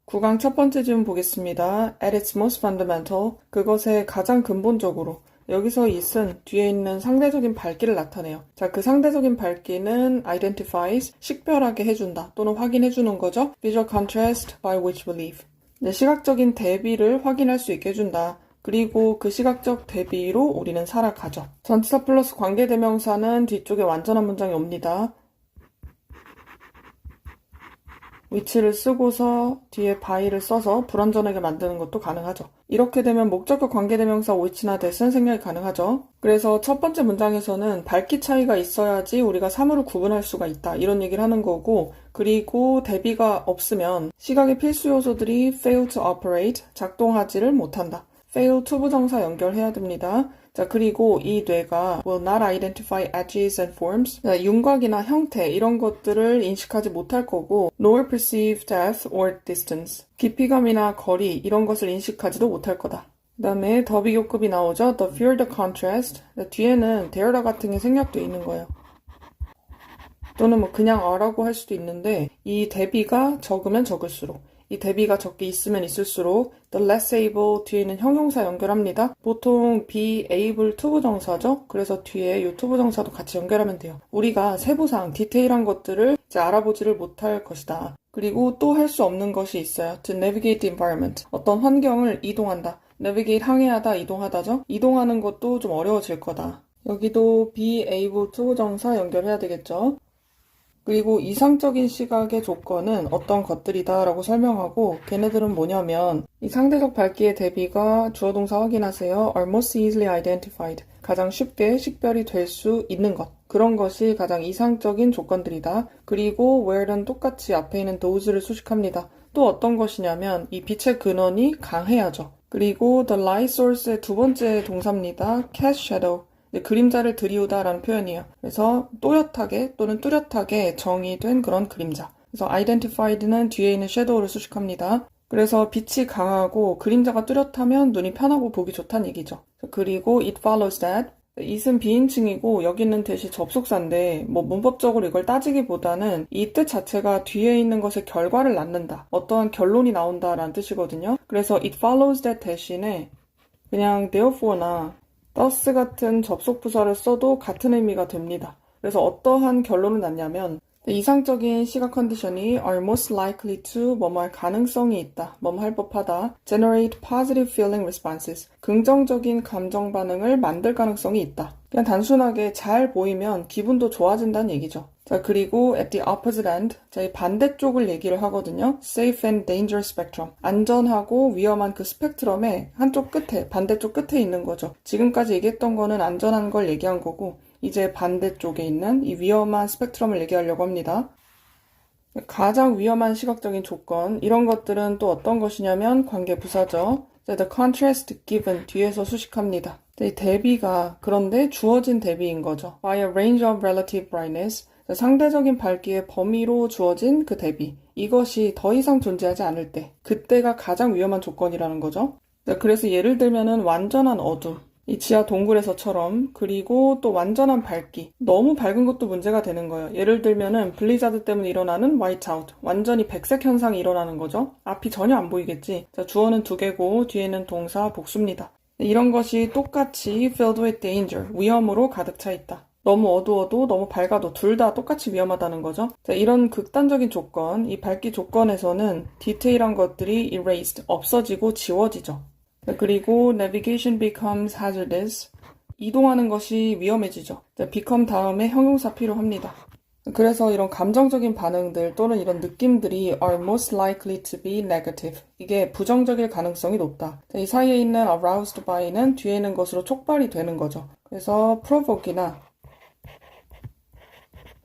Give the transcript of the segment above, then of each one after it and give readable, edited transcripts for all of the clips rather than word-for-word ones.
9강 첫 번째 질문 보겠습니다. At its most fundamental, 그것의 가장 근본적으로. 여기서 it은 뒤에 있는 상대적인 밝기를 나타내요. 자, 그 상대적인 밝기는 identifies, 식별하게 해준다 또는 확인해주는 거죠. Visual contrast by which we live. 네, 시각적인 대비를 확인할 수 있게 해준다. 그리고 그 시각적 대비로 우리는 살아가죠. 전치사 플러스 관계대명사는 뒤쪽에 완전한 문장이 옵니다. which를 쓰고서 뒤에 by를 써서 불완전하게 만드는 것도 가능하죠. 이렇게 되면 목적격 관계대명사 which나 that은 생략이 가능하죠. 그래서 첫 번째 문장에서는 밝기 차이가 있어야지 우리가 사물을 구분할 수가 있다. 이런 얘기를 하는 거고, 그리고 대비가 없으면 시각의 필수 요소들이 fail to operate, 작동하지를 못한다. fail to 부정사 연결해야 됩니다. 자, 그리고 이 뇌가 will not identify edges and forms. 자, 윤곽이나 형태 이런 것들을 인식하지 못할 거고 nor perceive depth or distance. 깊이감이나 거리 이런 것을 인식하지도 못할 거다. 그 다음에 더 비교급이 나오죠. The fewer the contrast. 자, 뒤에는 there다 같은 게 생략되어 있는 거예요. 또는 뭐 그냥 a라고 할 수도 있는데 이 대비가 적으면 적을수록 이 대비가 적게 있으면 있을수록 the less able 뒤에는 형용사 연결합니다. 보통 be able to 부정사죠. 그래서 뒤에 이 to 부정사도 같이 연결하면 돼요. 우리가 세부상 디테일한 것들을 이제 알아보지를 못할 것이다. 그리고 또 할 수 없는 것이 있어요. to navigate the environment. 어떤 환경을 이동한다. navigate 항해하다, 이동하다죠. 이동하는 것도 좀 어려워질 거다. 여기도 be able to 부정사 연결해야 되겠죠. 그리고 이상적인 시각의 조건은 어떤 것들이다 라고 설명하고 걔네들은 뭐냐면 이 상대적 밝기의 대비가 주어 동사 확인하세요. are most easily identified. 가장 쉽게 식별이 될 수 있는 것. 그런 것이 가장 이상적인 조건들이다. 그리고 where는 똑같이 앞에 있는 those를 수식합니다. 또 어떤 것이냐면 이 빛의 근원이 강해야죠. 그리고 the light source의 두 번째 동사입니다. cast shadow. 그림자를 들이우다라는 표현이에요. 그래서 또렷하게 또는 뚜렷하게 정의된 그런 그림자. 그래서 identified는 뒤에 있는 shadow를 수식합니다. 그래서 빛이 강하고 그림자가 뚜렷하면 눈이 편하고 보기 좋다는 얘기죠. 그리고 it follows that. it은 비인칭이고 여기는 대시 접속사인데 뭐 문법적으로 이걸 따지기보다는 이 뜻 자체가 뒤에 있는 것의 결과를 낳는다. 어떠한 결론이 나온다라는 뜻이거든요. 그래서 it follows that 대신에 그냥 therefore나 thus 같은 접속 부사를 써도 같은 의미가 됩니다. 그래서 어떠한 결론을 낳냐면 이상적인 시각 컨디션이 are most likely to 뭐뭐 할 가능성이 있다. 뭐뭐 할 법하다. generate positive feeling responses. 긍정적인 감정 반응을 만들 가능성이 있다. 그냥 단순하게 잘 보이면 기분도 좋아진다는 얘기죠. 자, 그리고 at the opposite end, 자, 이 반대쪽을 얘기를 하거든요. safe and danger spectrum. 안전하고 위험한 그 스펙트럼의 한쪽 끝에, 반대쪽 끝에 있는 거죠. 지금까지 얘기했던 거는 안전한 걸 얘기한 거고, 이제 반대쪽에 있는 이 위험한 스펙트럼을 얘기하려고 합니다. 가장 위험한 시각적인 조건, 이런 것들은 또 어떤 것이냐면 관계부사죠. The contrast given 뒤에서 수식합니다. 이 대비가 그런데 주어진 대비인 거죠. By a range of relative brightness. 상대적인 밝기의 범위로 주어진 그 대비. 이것이 더 이상 존재하지 않을 때. 그때가 가장 위험한 조건이라는 거죠. 그래서 예를 들면은 완전한 어둠. 이 지하 동굴에서처럼 그리고 또 완전한 밝기. 너무 밝은 것도 문제가 되는 거예요. 예를 들면은 블리자드 때문에 일어나는 화이트아웃. 완전히 백색 현상이 일어나는 거죠. 앞이 전혀 안 보이겠지. 자, 주어는 두 개고 뒤에는 동사 복수입니다. 이런 것이 똑같이 filled with danger. 위험으로 가득 차 있다. 너무 어두워도 너무 밝아도 둘 다 똑같이 위험하다는 거죠. 자, 이런 극단적인 조건, 이 밝기 조건에서는 디테일한 것들이 erased, 없어지고 지워지죠. 자, 그리고 navigation becomes hazardous. 이동하는 것이 위험해지죠. 자, become 다음에 형용사 필요합니다. 그래서 이런 감정적인 반응들 또는 이런 느낌들이 are most likely to be negative. 이게 부정적일 가능성이 높다. 자, 이 사이에 있는 aroused by는 뒤에 있는 것으로 촉발이 되는 거죠. 그래서 provoke이나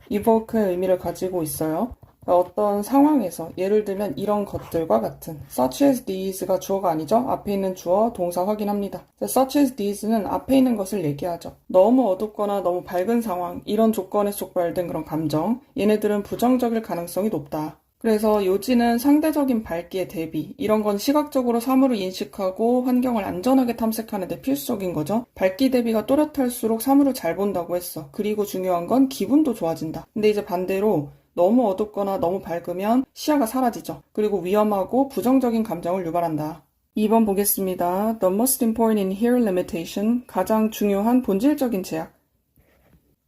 evoke의 의미를 가지고 있어요. 어떤 상황에서 예를 들면 이런 것들과 같은 such as these가 주어가 아니죠. 앞에 있는 주어 동사 확인합니다. such as these는 앞에 있는 것을 얘기하죠. 너무 어둡거나 너무 밝은 상황 이런 조건에서 촉발된 그런 감정 얘네들은 부정적일 가능성이 높다. 그래서 요지는 상대적인 밝기의 대비 이런 건 시각적으로 사물을 인식하고 환경을 안전하게 탐색하는 데 필수적인 거죠. 밝기 대비가 또렷할수록 사물을 잘 본다고 했어. 그리고 중요한 건 기분도 좋아진다. 근데 이제 반대로 너무 어둡거나 너무 밝으면 시야가 사라지죠. 그리고 위험하고 부정적인 감정을 유발한다. 2번 보겠습니다. The most important inherent limitation, 가장 중요한 본질적인 제약.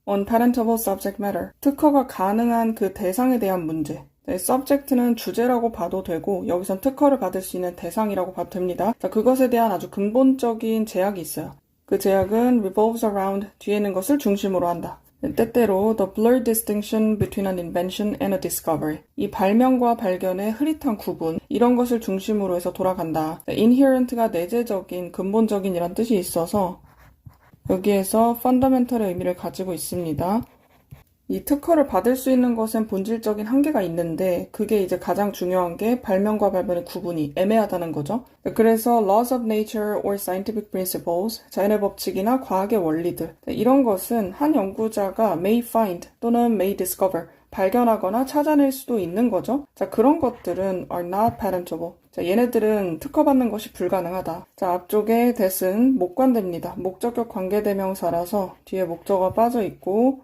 Unpatentable subject matter, 특허가 가능한 그 대상에 대한 문제. 네, subject는 주제라고 봐도 되고 여기선 특허를 받을 수 있는 대상이라고 봐도 됩니다. 자, 그것에 대한 아주 근본적인 제약이 있어요. 그 제약은 revolves around, 뒤에 있는 것을 중심으로 한다. 때때로 the blurred distinction between an invention and a discovery, 이 발명과 발견의 흐릿한 구분, 이런 것을 중심으로 해서 돌아간다. inherent가 내재적인, 근본적인 이란 뜻이 있어서 여기에서 fundamental의 의미를 가지고 있습니다. 이 특허를 받을 수 있는 것엔 본질적인 한계가 있는데 그게 이제 가장 중요한 게 발명과 발견의 구분이 애매하다는 거죠. 그래서 laws of nature or scientific principles, 자연의 법칙이나 과학의 원리들, 이런 것은 한 연구자가 may find 또는 may discover, 발견하거나 찾아낼 수도 있는 거죠. 자, 그런 것들은 are not patentable. 자, 얘네들은 특허받는 것이 불가능하다. 자, 앞쪽에 that은 목관대입니다. 목적격 관계대명사라서 뒤에 목적어가 빠져 있고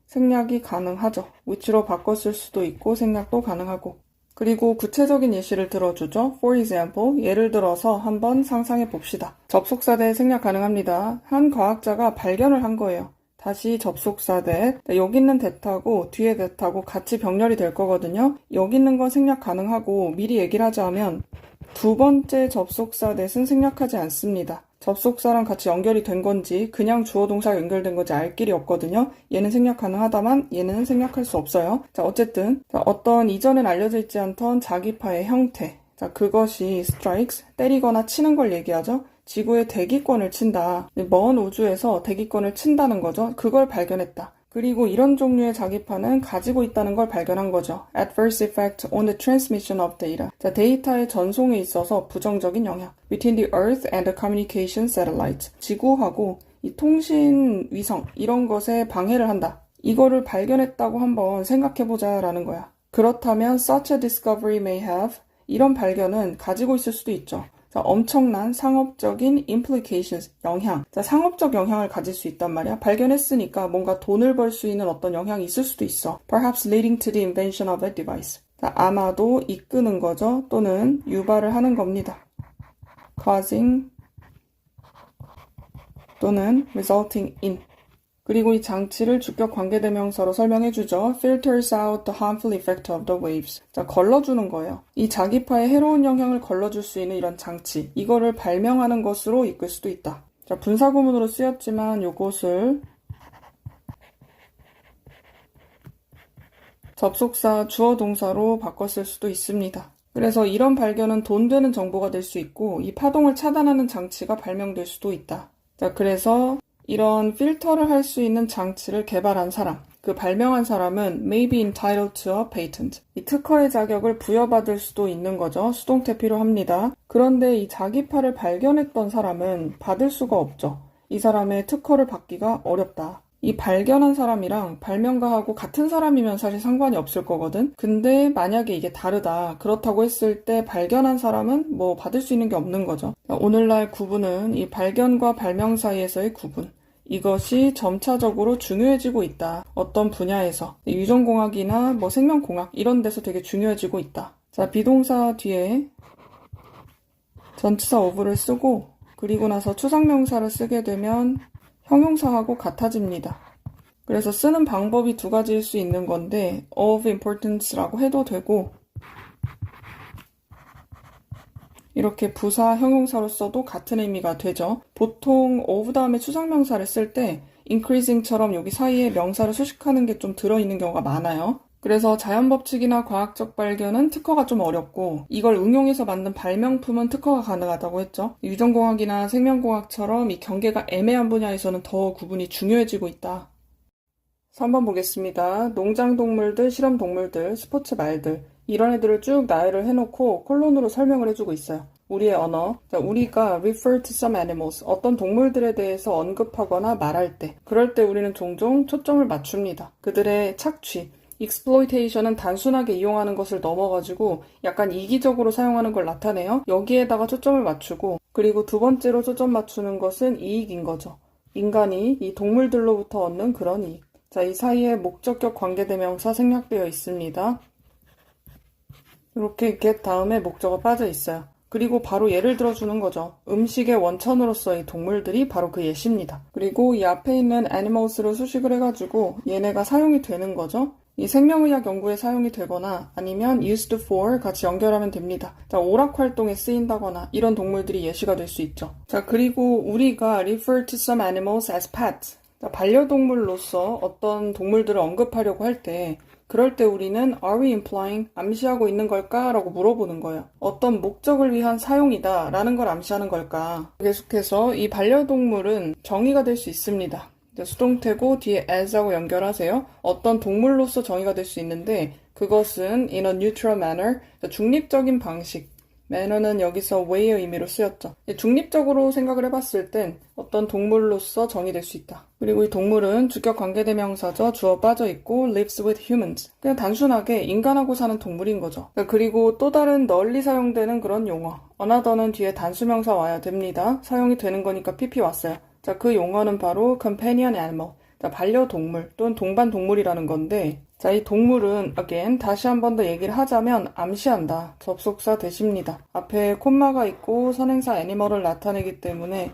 생략이 가능하죠. which로 바꿨을 수도 있고 생략도 가능하고. 그리고 구체적인 예시를 들어주죠. For example, 예를 들어서 한번 상상해 봅시다. 접속사 대 생략 가능합니다. 한 과학자가 발견을 한 거예요. 다시 접속사 대, 여기 있는 that하고 뒤에 that하고 같이 병렬이 될 거거든요. 여기 있는 건 생략 가능하고 미리 얘기를 하자면 두 번째 접속사 that은 생략하지 않습니다. 접속사랑 같이 연결이 된 건지 그냥 주어 동사가 연결된 건지 알 길이 없거든요. 얘는 생략 가능하다만 얘는 생략할 수 없어요. 자, 어쨌든 어떤 이전엔 알려져 있지 않던 자기파의 형태, 자, 그것이 strikes, 때리거나 치는 걸 얘기하죠. 지구의 대기권을 친다. 먼 우주에서 대기권을 친다는 거죠. 그걸 발견했다. 그리고 이런 종류의 자기파는 가지고 있다는 걸 발견한 거죠. Adverse effect on the transmission of data. 자, 데이터의 전송에 있어서 부정적인 영향. Between the Earth and the communication satellite. 지구하고 이 통신 위성 이런 것에 방해를 한다. 이거를 발견했다고 한번 생각해보자 라는 거야. 그렇다면 such a discovery may have, 이런 발견은 가지고 있을 수도 있죠. 자, 엄청난 상업적인 implications, 영향. 자, 상업적 영향을 가질 수 있단 말이야. 발견했으니까 뭔가 돈을 벌 수 있는 어떤 영향이 있을 수도 있어. Perhaps leading to the invention of a device. 자, 아마도 이끄는 거죠. 또는 유발을 하는 겁니다. causing 또는 resulting in. 그리고 이 장치를 주격 관계대명사로 설명해주죠. filters out the harmful effect of the waves. 자, 걸러주는 거예요. 이 자기파에 해로운 영향을 걸러줄 수 있는 이런 장치, 이거를 발명하는 것으로 이끌 수도 있다. 자, 분사구문으로 쓰였지만 요것을 접속사 주어 동사로 바꿨을 수도 있습니다. 그래서 이런 발견은 돈 되는 정보가 될 수 있고 이 파동을 차단하는 장치가 발명될 수도 있다. 자, 그래서 이런 필터를 할 수 있는 장치를 개발한 사람, 그 발명한 사람은 may be entitled to a patent. 이 특허의 자격을 부여받을 수도 있는 거죠. 수동태 필요합니다. 그런데 이 자기파를 발견했던 사람은 받을 수가 없죠. 이 사람의 특허를 받기가 어렵다. 이 발견한 사람이랑 발명가하고 같은 사람이면 사실 상관이 없을 거거든. 근데 만약에 이게 다르다. 그렇다고 했을 때 발견한 사람은 뭐 받을 수 있는 게 없는 거죠. 오늘날 구분은 이 발견과 발명 사이에서의 구분. 이것이 점차적으로 중요해지고 있다. 어떤 분야에서. 유전공학이나 뭐 생명공학 이런 데서 되게 중요해지고 있다. 자, 비동사 뒤에 전치사 of를 쓰고 그리고 나서 추상명사를 쓰게 되면 형용사하고 같아집니다. 그래서 쓰는 방법이 두 가지일 수 있는 건데 of importance라고 해도 되고 이렇게 부사 형용사로 써도 같은 의미가 되죠. 보통 of 다음에 추상명사를 쓸 때 increasing처럼 여기 사이에 명사를 수식하는 게 좀 들어있는 경우가 많아요. 그래서 자연법칙이나 과학적 발견은 특허가 좀 어렵고 이걸 응용해서 만든 발명품은 특허가 가능하다고 했죠. 유전공학이나 생명공학처럼 이 경계가 애매한 분야에서는 더 구분이 중요해지고 있다. 3번 보겠습니다. 농장동물들, 실험동물들, 스포츠 말들 이런 애들을 쭉 나열을 해놓고 콜론으로 설명을 해주고 있어요. 우리의 언어. 자, 우리가 refer to some animals, 어떤 동물들에 대해서 언급하거나 말할 때 그럴 때 우리는 종종 초점을 맞춥니다. 그들의 착취. exploitation은 단순하게 이용하는 것을 넘어가지고 약간 이기적으로 사용하는 걸 나타내요. 여기에다가 초점을 맞추고 그리고 두 번째로 초점 맞추는 것은 이익인 거죠. 인간이 이 동물들로부터 얻는 그런 이익. 자, 이 사이에 목적격 관계대명사 생략되어 있습니다. 이렇게 get 다음에 목적어 빠져 있어요. 그리고 바로 예를 들어주는 거죠. 음식의 원천으로서의 동물들이 바로 그 예시입니다. 그리고 이 앞에 있는 animals로 수식을 해가지고 얘네가 사용이 되는 거죠. 이 생명의학 연구에 사용이 되거나 아니면 used for 같이 연결하면 됩니다. 자, 오락 활동에 쓰인다거나 이런 동물들이 예시가 될 수 있죠. 자, 그리고 우리가 refer to some animals as pets. 자, 반려동물로서 어떤 동물들을 언급하려고 할 때 그럴 때 우리는 are we implying? 암시하고 있는 걸까? 라고 물어보는 거예요. 어떤 목적을 위한 사용이다 라는 걸 암시하는 걸까? 계속해서 이 반려동물은 정의가 될 수 있습니다. 수동태고 뒤에 as하고 연결하세요. 어떤 동물로서 정의가 될 수 있는데 그것은 in a neutral manner, 중립적인 방식. manner는 여기서 way의 의미로 쓰였죠. 중립적으로 생각을 해봤을 땐 어떤 동물로서 정의될 수 있다. 그리고 이 동물은 주격 관계대명사죠. 주어 빠져 있고 lives with humans. 그냥 단순하게 인간하고 사는 동물인 거죠. 그리고 또 다른 널리 사용되는 그런 용어. another는 뒤에 단수명사 와야 됩니다. 사용이 되는 거니까 pp 왔어요. 자, 그 용어는 바로 companion animal. 자, 반려동물 또는 동반동물이라는 건데 자, 이 동물은 again 다시 한 번 더 얘기를 하자면 암시한다. 접속사 대시입니다. 앞에 콤마가 있고 선행사 애니멀을 나타내기 때문에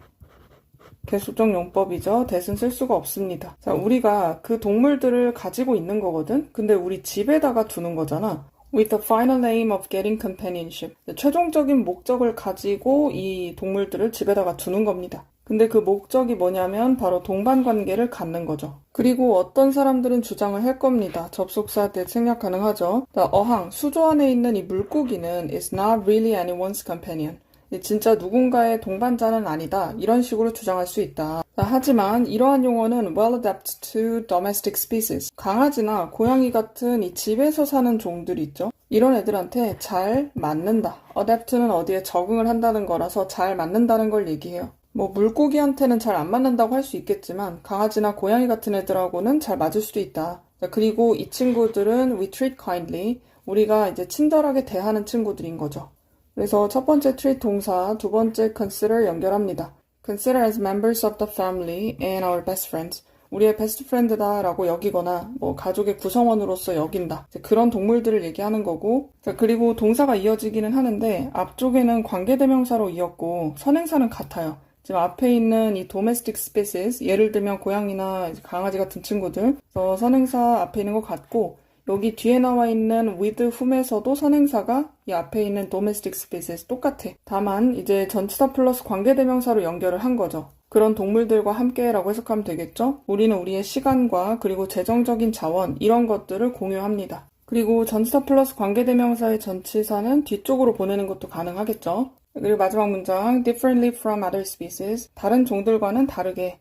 계속적 용법이죠. 대신 쓸 수가 없습니다. 자, 우리가 그 동물들을 가지고 있는 거거든? 근데 우리 집에다가 두는 거잖아. With the final aim of getting companionship. 최종적인 목적을 가지고 이 동물들을 집에다가 두는 겁니다. 근데 그 목적이 뭐냐면 바로 동반 관계를 갖는 거죠. 그리고 어떤 사람들은 주장을 할 겁니다. 접속사 때 생략 가능하죠. 어항, 수조 안에 있는 이 물고기는 is not really anyone's companion. 진짜 누군가의 동반자는 아니다. 이런 식으로 주장할 수 있다. 하지만 이러한 용어는 well adapted to domestic species. 강아지나 고양이 같은 이 집에서 사는 종들이 있죠. 이런 애들한테 잘 맞는다. adapt는 어디에 적응을 한다는 거라서 잘 맞는다는 걸 얘기해요. 물고기한테는 잘 안 맞는다고 할 수 있겠지만 강아지나 고양이 같은 애들하고는 잘 맞을 수도 있다. 그리고 이 친구들은 we treat kindly. 우리가 이제 친절하게 대하는 친구들인 거죠. 그래서 첫 번째 treat 동사, 두 번째 consider 연결합니다. consider as members of the family and our best friends. 우리의 베스트 프렌드다 라고 여기거나 가족의 구성원으로서 여긴다. 그런 동물들을 얘기하는 거고 그리고 동사가 이어지기는 하는데 앞쪽에는 관계대명사로 이었고 선행사는 같아요. 지금 앞에 있는 이 domestic species, 예를 들면 고양이나 강아지 같은 친구들, 그래서 선행사 앞에 있는 것 같고 여기 뒤에 나와 있는 with whom에서도 선행사가 이 앞에 있는 domestic species 똑같아. 다만 이제 전치사 플러스 관계대명사로 연결을 한 거죠. 그런 동물들과 함께라고 해석하면 되겠죠? 우리는 우리의 시간과 그리고 재정적인 자원 이런 것들을 공유합니다. 그리고 전치사 플러스 관계대명사의 전치사는 뒤쪽으로 보내는 것도 가능하겠죠? 그리고 마지막 문장 differently from other species 다른 종들과는 다르게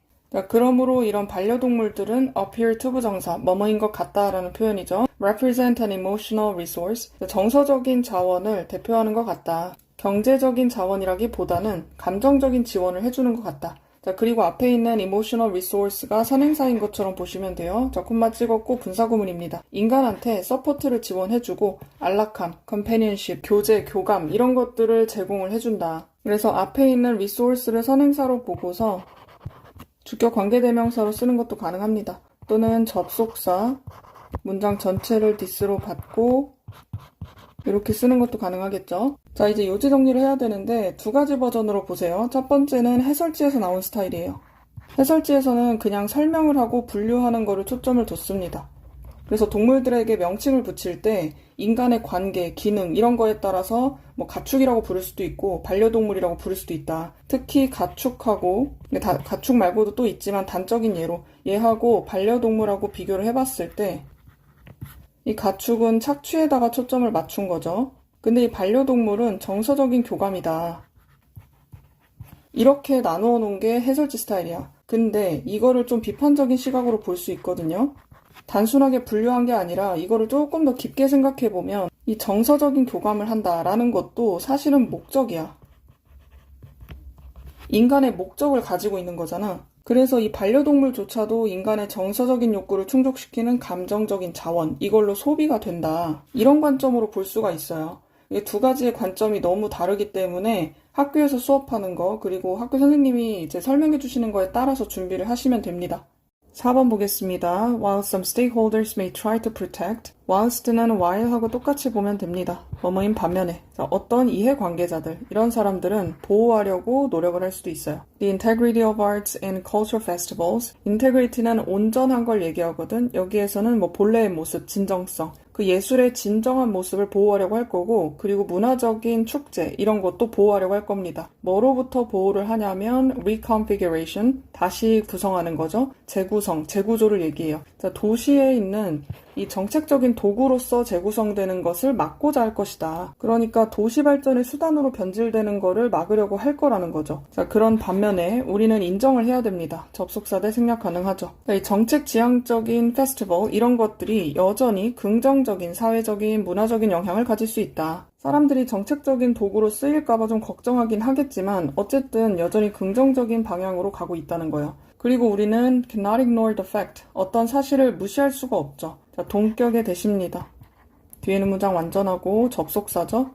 그러므로 이런 반려동물들은 appear to 부정사 뭐뭐인 것 같다라는 표현이죠. represent an emotional resource 정서적인 자원을 대표하는 것 같다. 경제적인 자원이라기보다는 감정적인 지원을 해주는 것 같다. 그리고 앞에 있는 emotional resource가 선행사인 것처럼 보시면 돼요. 콤마 찍었고 분사구문입니다. 인간한테 서포트를 지원해주고 안락함, companionship, 교제, 교감 이런 것들을 제공을 해준다. 그래서 앞에 있는 resource를 선행사로 보고서 주격 관계대명사로 쓰는 것도 가능합니다. 또는 접속사, 문장 전체를 this로 받고 이렇게 쓰는 것도 가능하겠죠. 자, 이제 요지 정리를 해야 되는데 두 가지 버전으로 보세요. 첫 번째는 해설지에서 나온 스타일이에요. 해설지에서는 그냥 설명을 하고 분류하는 거를 초점을 뒀습니다. 그래서 동물들에게 명칭을 붙일 때 인간의 관계, 기능 이런 거에 따라서 가축이라고 부를 수도 있고 반려동물이라고 부를 수도 있다. 특히 가축하고 가축 말고도 또 있지만 단적인 예로 얘하고 반려동물하고 비교를 해봤을 때 이 가축은 착취에다가 초점을 맞춘 거죠. 근데 이 반려동물은 정서적인 교감이다. 이렇게 나누어 놓은 게 해설지 스타일이야. 근데 이거를 좀 비판적인 시각으로 볼 수 있거든요. 단순하게 분류한 게 아니라 이거를 조금 더 깊게 생각해보면 이 정서적인 교감을 한다라는 것도 사실은 목적이야. 인간의 목적을 가지고 있는 거잖아. 그래서 이 반려동물조차도 인간의 정서적인 욕구를 충족시키는 감정적인 자원, 이걸로 소비가 된다. 이런 관점으로 볼 수가 있어요. 이 두 가지의 관점이 너무 다르기 때문에 학교에서 수업하는 거, 그리고 학교 선생님이 이제 설명해 주시는 거에 따라서 준비를 하시면 됩니다. 4번 보겠습니다. While some stakeholders may try to protect, whilst는 while하고 똑같이 보면 됩니다. 뭐뭐인 반면에 어떤 이해관계자들, 이런 사람들은 보호하려고 노력을 할 수도 있어요. The integrity of arts and cultural festivals. integrity는 온전한 걸 얘기하거든. 여기에서는 뭐 본래의 모습, 진정성, 그 예술의 진정한 모습을 보호하려고 할 거고, 그리고 문화적인 축제 이런 것도 보호하려고 할 겁니다. 뭐로부터 보호를 하냐면 reconfiguration, 다시 구성하는 거죠. 재구성, 재구조를 얘기해요. 자, 도시에 있는 이 정책적인 도구로서 재구성되는 것을 막고자 할 것이다. 그러니까 도시 발전의 수단으로 변질되는 거를 막으려고 할 거라는 거죠. 자, 그런 반면에 우리는 인정을 해야 됩니다. 접속사대 생략 가능하죠. 자, 이 정책 지향적인 페스티벌 이런 것들이 여전히 긍정적인 사회적인 문화적인 영향을 가질 수 있다. 사람들이 정책적인 도구로 쓰일까봐 좀 걱정하긴 하겠지만 어쨌든 여전히 긍정적인 방향으로 가고 있다는 거예요. 그리고 우리는 cannot ignore the fact. 어떤 사실을 무시할 수가 없죠. 자, 동격의 대시입니다. 뒤에 있는 문장 완전하고 접속사죠.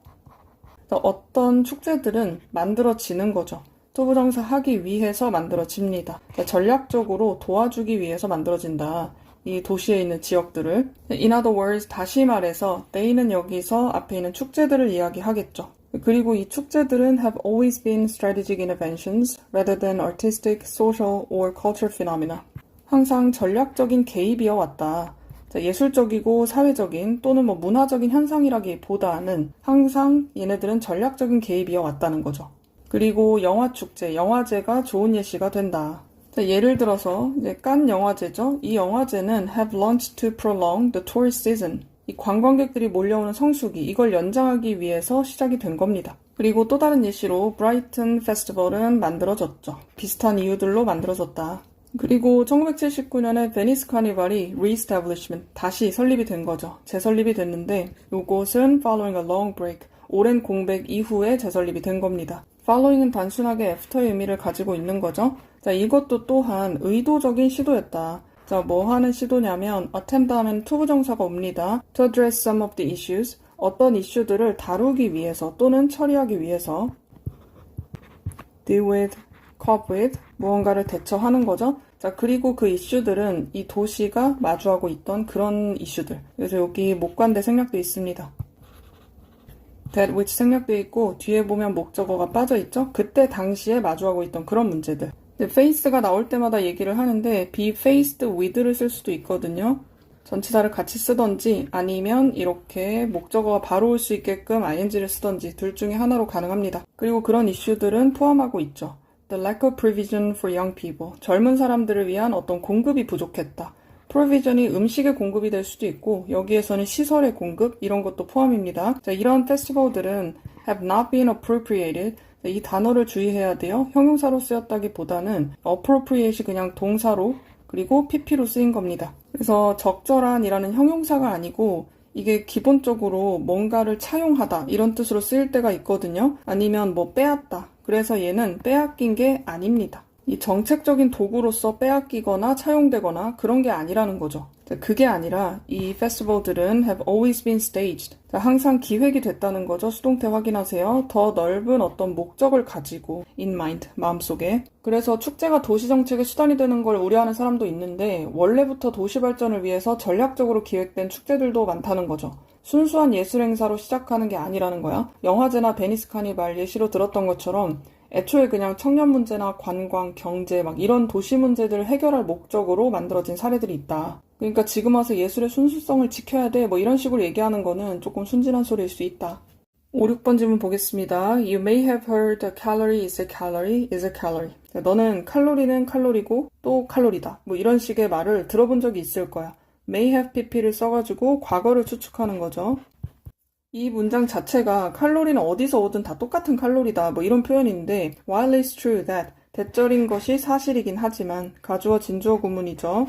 자, 어떤 축제들은 만들어지는 거죠. 투부정사 하기 위해서 만들어집니다. 자, 전략적으로 도와주기 위해서 만들어진다. 이 도시에 있는 지역들을. In other words, 다시 말해서 they는 여기서 앞에 있는 축제들을 이야기하겠죠. 그리고 이 축제들은 have always been strategic interventions rather than artistic, social, or cultural phenomena. 항상 전략적인 개입이어 왔다. 자, 예술적이고 사회적인 또는 뭐 문화적인 현상이라기보다는 항상 얘네들은 전략적인 개입이어 왔다는 거죠. 그리고 영화축제, 영화제가 좋은 예시가 된다. 자, 예를 들어서 이제 칸 영화제죠. 이 영화제는 have launched to prolong the tourist season. 이 관광객들이 몰려오는 성수기, 이걸 연장하기 위해서 시작이 된 겁니다. 그리고 또 다른 예시로 브라이튼 페스티벌은 만들어졌죠. 비슷한 이유들로 만들어졌다. 그리고 1979년에 베니스 카니발이 re-establishment, 다시 설립이 된 거죠. 재설립이 됐는데 이곳은 following a long break, 오랜 공백 이후에 재설립이 된 겁니다. following은 단순하게 after의 의미를 가지고 있는 거죠. 자, 이것도 또한 의도적인 시도였다. 자, 뭐 하는 시도냐면 attempt 다음엔 투부정사가 옵니다. To address some of the issues. 어떤 이슈들을 다루기 위해서 또는 처리하기 위해서 deal with, cope with, 무언가를 대처하는 거죠. 자, 그리고 그 이슈들은 이 도시가 마주하고 있던 그런 이슈들. 그래서 여기 목관대 생략도 있습니다. that which 생략도 있고 뒤에 보면 목적어가 빠져 있죠. 그때 당시에 마주하고 있던 그런 문제들. face가 나올 때마다 얘기를 하는데 be faced with를 쓸 수도 있거든요. 전치사를 같이 쓰던지 아니면 이렇게 목적어가 바로 올 수 있게끔 ing를 쓰던지 둘 중에 하나로 가능합니다. 그리고 그런 이슈들은 포함하고 있죠. The lack of provision for young people. 젊은 사람들을 위한 어떤 공급이 부족했다. 프로비전이 음식의 공급이 될 수도 있고 여기에서는 시설의 공급 이런 것도 포함입니다. 자, 이런 페스티벌들은 have not been appropriated. 이 단어를 주의해야 돼요. 형용사로 쓰였다기보다는 appropriate이 그냥 동사로 그리고 pp로 쓰인 겁니다. 그래서 적절한이라는 형용사가 아니고 이게 기본적으로 뭔가를 차용하다 이런 뜻으로 쓰일 때가 있거든요. 아니면 뭐 빼앗다. 그래서 얘는 빼앗긴 게 아닙니다. 이 정책적인 도구로서 빼앗기거나 차용되거나 그런 게 아니라는 거죠. 그게 아니라 이 페스티벌들은 have always been staged. 항상 기획이 됐다는 거죠. 수동태 확인하세요. 더 넓은 어떤 목적을 가지고 in mind, 마음속에. 그래서 축제가 도시정책의 수단이 되는 걸 우려하는 사람도 있는데 원래부터 도시 발전을 위해서 전략적으로 기획된 축제들도 많다는 거죠. 순수한 예술 행사로 시작하는 게 아니라는 거야. 영화제나 베니스 카니발 예시로 들었던 것처럼 애초에 그냥 청년 문제나 관광, 경제 막 이런 도시 문제들을 해결할 목적으로 만들어진 사례들이 있다. 그러니까 지금 와서 예술의 순수성을 지켜야 돼 뭐 이런 식으로 얘기하는 거는 조금 순진한 소리일 수 있다. 5, 6번 질문 보겠습니다. You may have heard a calorie is a calorie is a calorie. 너는 칼로리는 칼로리고 또 칼로리다. 뭐 이런 식의 말을 들어본 적이 있을 거야. may have pp를 써가지고 과거를 추측하는 거죠. 이 문장 자체가 칼로리는 어디서 오든 다 똑같은 칼로리다 뭐 이런 표현인데 while it's true that 대절인 것이 사실이긴 하지만 가주어 진주어 구문이죠.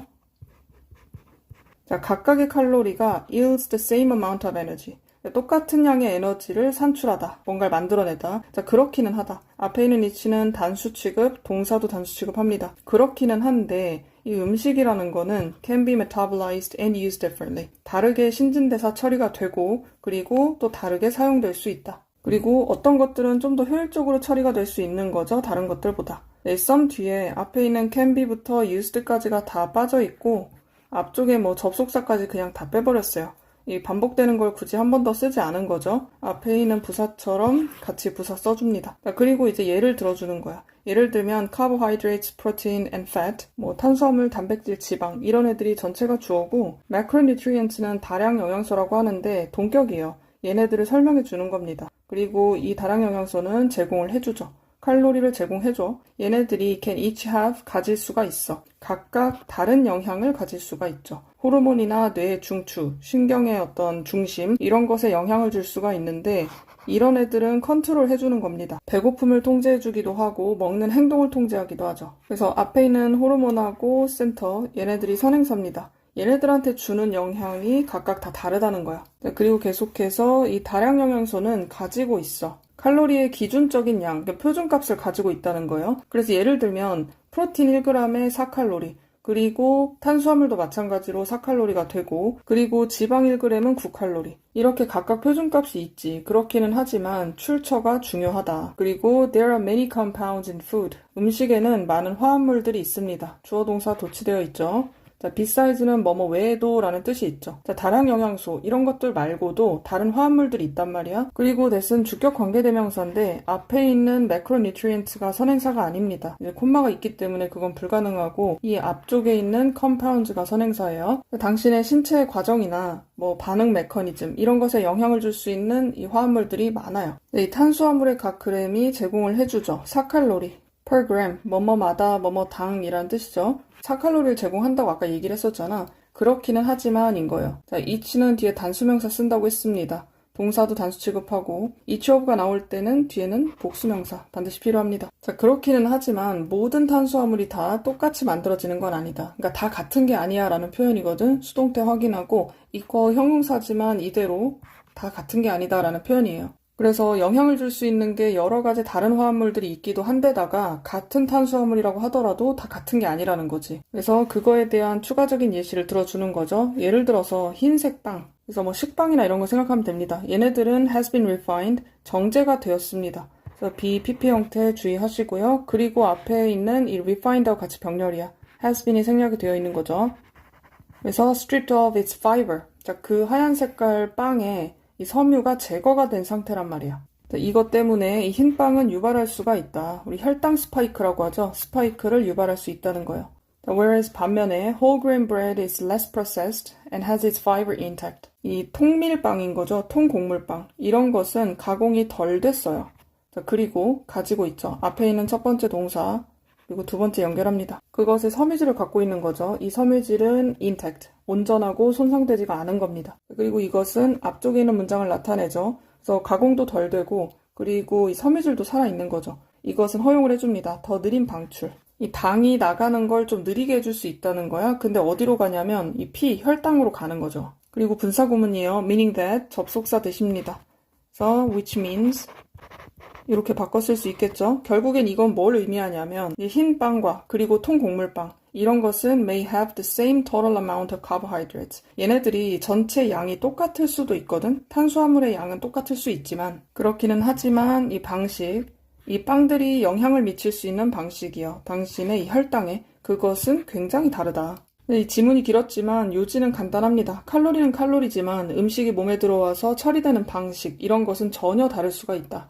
자, 각각의 칼로리가 yields the same amount of energy. 똑같은 양의 에너지를 산출하다, 뭔가를 만들어내다. 자, 그렇기는 하다. 앞에 있는 이치는 단수 취급, 동사도 단수 취급합니다. 그렇기는 한데 이 음식이라는 거는 can be metabolized and used differently. 다르게 신진대사 처리가 되고 그리고 또 다르게 사용될 수 있다. 그리고 어떤 것들은 좀 더 효율적으로 처리가 될 수 있는 거죠. 다른 것들보다. 네, some 뒤에 앞에 있는 can be부터 used까지가 다 빠져 있고 앞쪽에 뭐 접속사까지 그냥 다 빼버렸어요. 이 반복되는 걸 굳이 한 번 더 쓰지 않은 거죠. 앞에 있는 부사처럼 같이 부사 써줍니다. 그리고 이제 예를 들어주는 거야. 예를 들면 carbohydrates, protein, and fat, 뭐 탄수화물, 단백질, 지방 이런 애들이 전체가 주어고 macronutrients는 다량 영양소라고 하는데 동격이에요. 얘네들을 설명해 주는 겁니다. 그리고 이 다량 영양소는 제공을 해주죠. 칼로리를 제공해줘. 얘네들이 can each have 가질 수가 있어. 각각 다른 영향을 가질 수가 있죠. 호르몬이나 뇌의 중추, 신경의 어떤 중심 이런 것에 영향을 줄 수가 있는데 이런 애들은 컨트롤 해주는 겁니다. 배고픔을 통제해주기도 하고 먹는 행동을 통제하기도 하죠. 그래서 앞에 있는 호르몬하고 센터 얘네들이 선행사입니다. 얘네들한테 주는 영향이 각각 다 다르다는 거야. 그리고 계속해서 이 다량 영양소는 가지고 있어. 칼로리의 기준적인 양, 그러니까 표준값을 가지고 있다는 거예요. 그래서 예를 들면 프로틴 1g에 4칼로리, 그리고 탄수화물도 마찬가지로 4칼로리가 되고 그리고 지방 1g은 9칼로리 이렇게 각각 표준값이 있지. 그렇기는 하지만 출처가 중요하다. 그리고 there are many compounds in food. 음식에는 많은 화합물들이 있습니다. 주어 동사 도치되어 있죠. 자, beside는 뭐뭐 외에도 라는 뜻이 있죠. 자, 다량 영양소 이런 것들 말고도 다른 화합물들이 있단 말이야. 그리고 that은 주격 관계대명사인데 앞에 있는 macronutrients가 선행사가 아닙니다. 이제 콤마가 있기 때문에 그건 불가능하고 이 앞쪽에 있는 compounds가 선행사예요. 당신의 신체의 과정이나 뭐 반응 메커니즘 이런 것에 영향을 줄 수 있는 이 화합물들이 많아요. 이 탄수화물의 각 그램이 제공을 해주죠. 4칼로리 per gram, 뭐뭐마다 뭐뭐당이란 뜻이죠. 4칼로리를 제공한다고 아까 얘기를 했었잖아. 그렇기는 하지만인 거예요. 자, each는 뒤에 단수명사 쓴다고 했습니다. 동사도 단수 취급하고 each of가 나올 때는 뒤에는 복수명사 반드시 필요합니다. 자, 그렇기는 하지만 모든 탄수화물이 다 똑같이 만들어지는 건 아니다. 그러니까 다 같은 게 아니야 라는 표현이거든. 수동태 확인하고 equal 형용사지만 이대로 다 같은 게 아니다 라는 표현이에요. 그래서 영향을 줄 수 있는 게 여러 가지 다른 화합물들이 있기도 한데다가 같은 탄수화물이라고 하더라도 다 같은 게 아니라는 거지. 그래서 그거에 대한 추가적인 예시를 들어주는 거죠. 예를 들어서 흰색 빵. 그래서 뭐 식빵이나 이런 거 생각하면 됩니다. 얘네들은 has been refined, 정제가 되었습니다. 그래서 PP 형태 주의하시고요. 그리고 앞에 있는 이 refined하고 같이 병렬이야. has been이 생략이 되어 있는 거죠. 그래서 stripped of its fiber. 자, 그 하얀 색깔 빵에 이 섬유가 제거가 된 상태란 말이야. 이것 때문에 이 흰빵은 유발할 수가 있다. 우리 혈당 스파이크라고 하죠. 스파이크를 유발할 수 있다는 거예요. Whereas 반면에 whole grain bread is less processed and has its fiber intact. 이 통밀빵인 거죠. 통곡물빵. 이런 것은 가공이 덜 됐어요. 자, 그리고 가지고 있죠. 앞에 있는 첫 번째 동사 그리고 두 번째 연결합니다. 그것의 섬유질을 갖고 있는 거죠. 이 섬유질은 intact, 온전하고 손상되지가 않은 겁니다. 그리고 이것은 앞쪽에 있는 문장을 나타내죠. 그래서 가공도 덜 되고 그리고 이 섬유질도 살아있는 거죠. 이것은 허용을 해줍니다. 더 느린 방출. 이 당이 나가는 걸 좀 느리게 해줄 수 있다는 거야. 근데 어디로 가냐면 이 피, 혈당으로 가는 거죠. 그리고 분사구문이에요. meaning that 접속사 대십니다. 그래서 which means 이렇게 바꿔 쓸 수 있겠죠. 결국엔 이건 뭘 의미하냐면 이 흰 빵과 그리고 통곡물빵 이런 것은 may have the same total amount of carbohydrates. 얘네들이 전체 양이 똑같을 수도 있거든. 탄수화물의 양은 똑같을 수 있지만 그렇기는 하지만 이 방식, 이 빵들이 영향을 미칠 수 있는 방식이요. 당신의 이 혈당에 그것은 굉장히 다르다. 이 지문이 길었지만 요지는 간단합니다. 칼로리는 칼로리지만 음식이 몸에 들어와서 처리되는 방식 이런 것은 전혀 다를 수가 있다.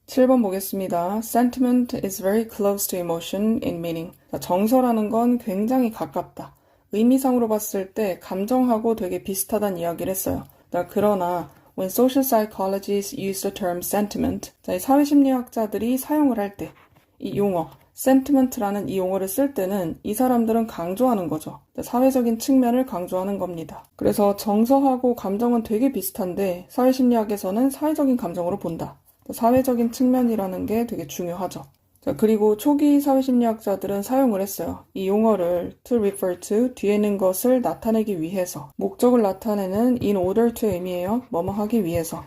7번 보겠습니다. Sentiment is very close to emotion in meaning. 정서라는 건 굉장히 가깝다. 의미상으로 봤을 때 감정하고 되게 비슷하다는 이야기를 했어요. 그러나 when social psychologists use the term sentiment, 사회심리학자들이 사용을 할 때 이 용어 sentiment라는 이 용어를 쓸 때는 이 사람들은 강조하는 거죠. 사회적인 측면을 강조하는 겁니다. 그래서 정서하고 감정은 되게 비슷한데 사회심리학에서는 사회적인 감정으로 본다. 사회적인 측면이라는 게 되게 중요하죠. 자, 그리고 초기 사회심리학자들은 사용을 했어요. 이 용어를 to refer to, 뒤에 있는 것을 나타내기 위해서. 목적을 나타내는 in order to의 의미예요. 뭐뭐 하기 위해서.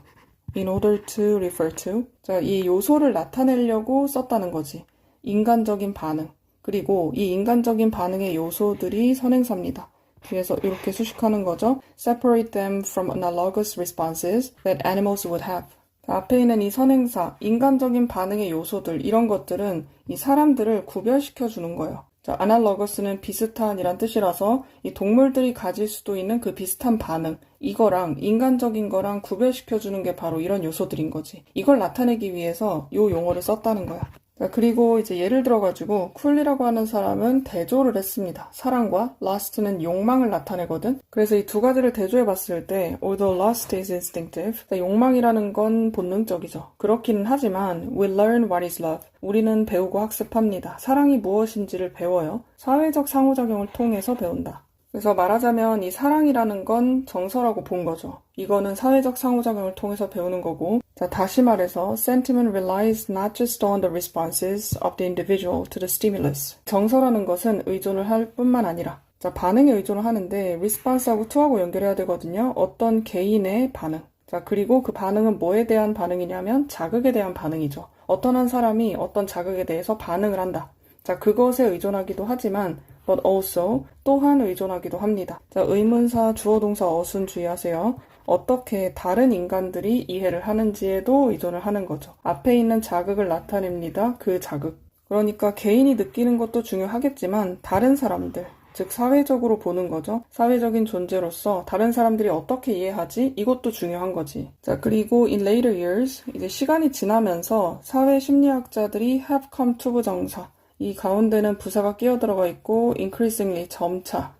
in order to refer to. 자, 이 요소를 나타내려고 썼다는 거지. 인간적인 반응. 그리고 이 인간적인 반응의 요소들이 선행사입니다. 뒤에서 이렇게 수식하는 거죠. Separate them from analogous responses that animals would have. 앞에 있는 이 선행사, 인간적인 반응의 요소들, 이런 것들은 이 사람들을 구별시켜 주는 거예요. 자, analogous,는 비슷한이란 뜻이라서 이 동물들이 가질 수도 있는 그 비슷한 반응, 이거랑 인간적인 거랑 구별시켜 주는 게 바로 이런 요소들인 거지. 이걸 나타내기 위해서 이 용어를 썼다는 거야. 자, 그리고 이제 예를 들어가지고 쿨리라고 하는 사람은 대조를 했습니다. 사랑과 lust는 욕망을 나타내거든. 그래서 이 두 가지를 대조해 봤을 때 although lust is instinctive, 욕망이라는 건 본능적이죠. 그렇기는 하지만 we learn what is love. 우리는 배우고 학습합니다. 사랑이 무엇인지를 배워요. 사회적 상호작용을 통해서 배운다. 그래서 말하자면 이 사랑이라는 건 정서라고 본 거죠. 이거는 사회적 상호작용을 통해서 배우는 거고, 자, 다시 말해서 sentiment relies not just on the responses of the individual to the stimulus. 정서라는 것은 의존을 할 뿐만 아니라, 자, 반응에 의존을 하는데 response하고 to하고 연결해야 되거든요. 어떤 개인의 반응. 자, 그리고 그 반응은 뭐에 대한 반응이냐면 자극에 대한 반응이죠. 어떤 한 사람이 어떤 자극에 대해서 반응을 한다. 자, 그것에 의존하기도 하지만 but also 또한 의존하기도 합니다. 자, 의문사, 주어동사, 어순 주의하세요. 어떻게 다른 인간들이 이해를 하는지에도 의존을 하는 거죠. 앞에 있는 자극을 나타냅니다. 그 자극. 그러니까 개인이 느끼는 것도 중요하겠지만 다른 사람들, 즉 사회적으로 보는 거죠. 사회적인 존재로서 다른 사람들이 어떻게 이해하지? 이것도 중요한 거지. 자, 그리고 in later years, 이제 시간이 지나면서 사회 심리학자들이 have come to 부정사, 이 가운데는 부사가 끼어들어가 있고 increasingly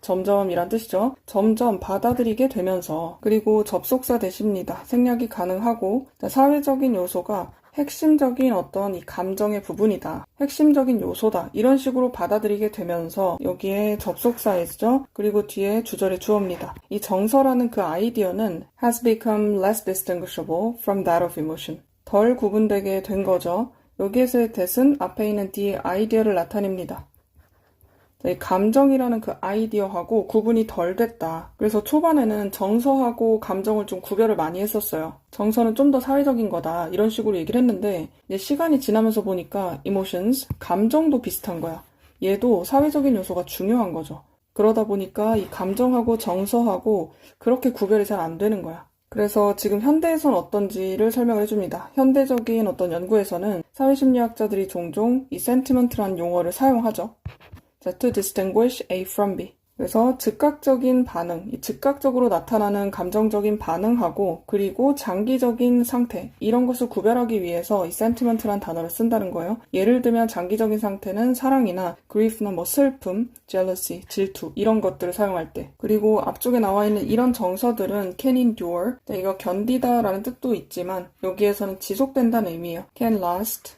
점점이란 뜻이죠. 점점 받아들이게 되면서, 그리고 접속사 대시입니다. 생략이 가능하고, 사회적인 요소가 핵심적인 어떤 이 감정의 부분이다. 핵심적인 요소다. 이런 식으로 받아들이게 되면서 여기에 접속사이죠. 그리고 뒤에 주절의 주어입니다. 이 정서라는 그 아이디어는 has become less distinguishable from that of emotion. 덜 구분되게 된 거죠. 여기에서의 that은 앞에 있는 the 아이디어를 나타냅니다. 이 감정이라는 그 아이디어하고 구분이 덜 됐다. 그래서 초반에는 정서하고 감정을 좀 구별을 많이 했었어요. 정서는 좀 더 사회적인 거다. 이런 식으로 얘기를 했는데 이제 시간이 지나면서 보니까 emotions, 감정도 비슷한 거야. 얘도 사회적인 요소가 중요한 거죠. 그러다 보니까 이 감정하고 정서하고 그렇게 구별이 잘 안 되는 거야. 그래서 지금 현대에선 어떤지를 설명을 해줍니다. 현대적인 어떤 연구에서는 사회심리학자들이 종종 이 sentiment라는 용어를 사용하죠. 자, to distinguish A from B. 그래서 즉각적인 반응, 이 즉각적으로 나타나는 감정적인 반응하고 그리고 장기적인 상태, 이런 것을 구별하기 위해서 이 sentiment란 단어를 쓴다는 거예요. 예를 들면 장기적인 상태는 사랑이나 grief나 뭐 슬픔, jealousy, 질투 이런 것들을 사용할 때, 그리고 앞쪽에 나와 있는 이런 정서들은 can endure, 이거 견디다 라는 뜻도 있지만 여기에서는 지속된다는 의미예요. can last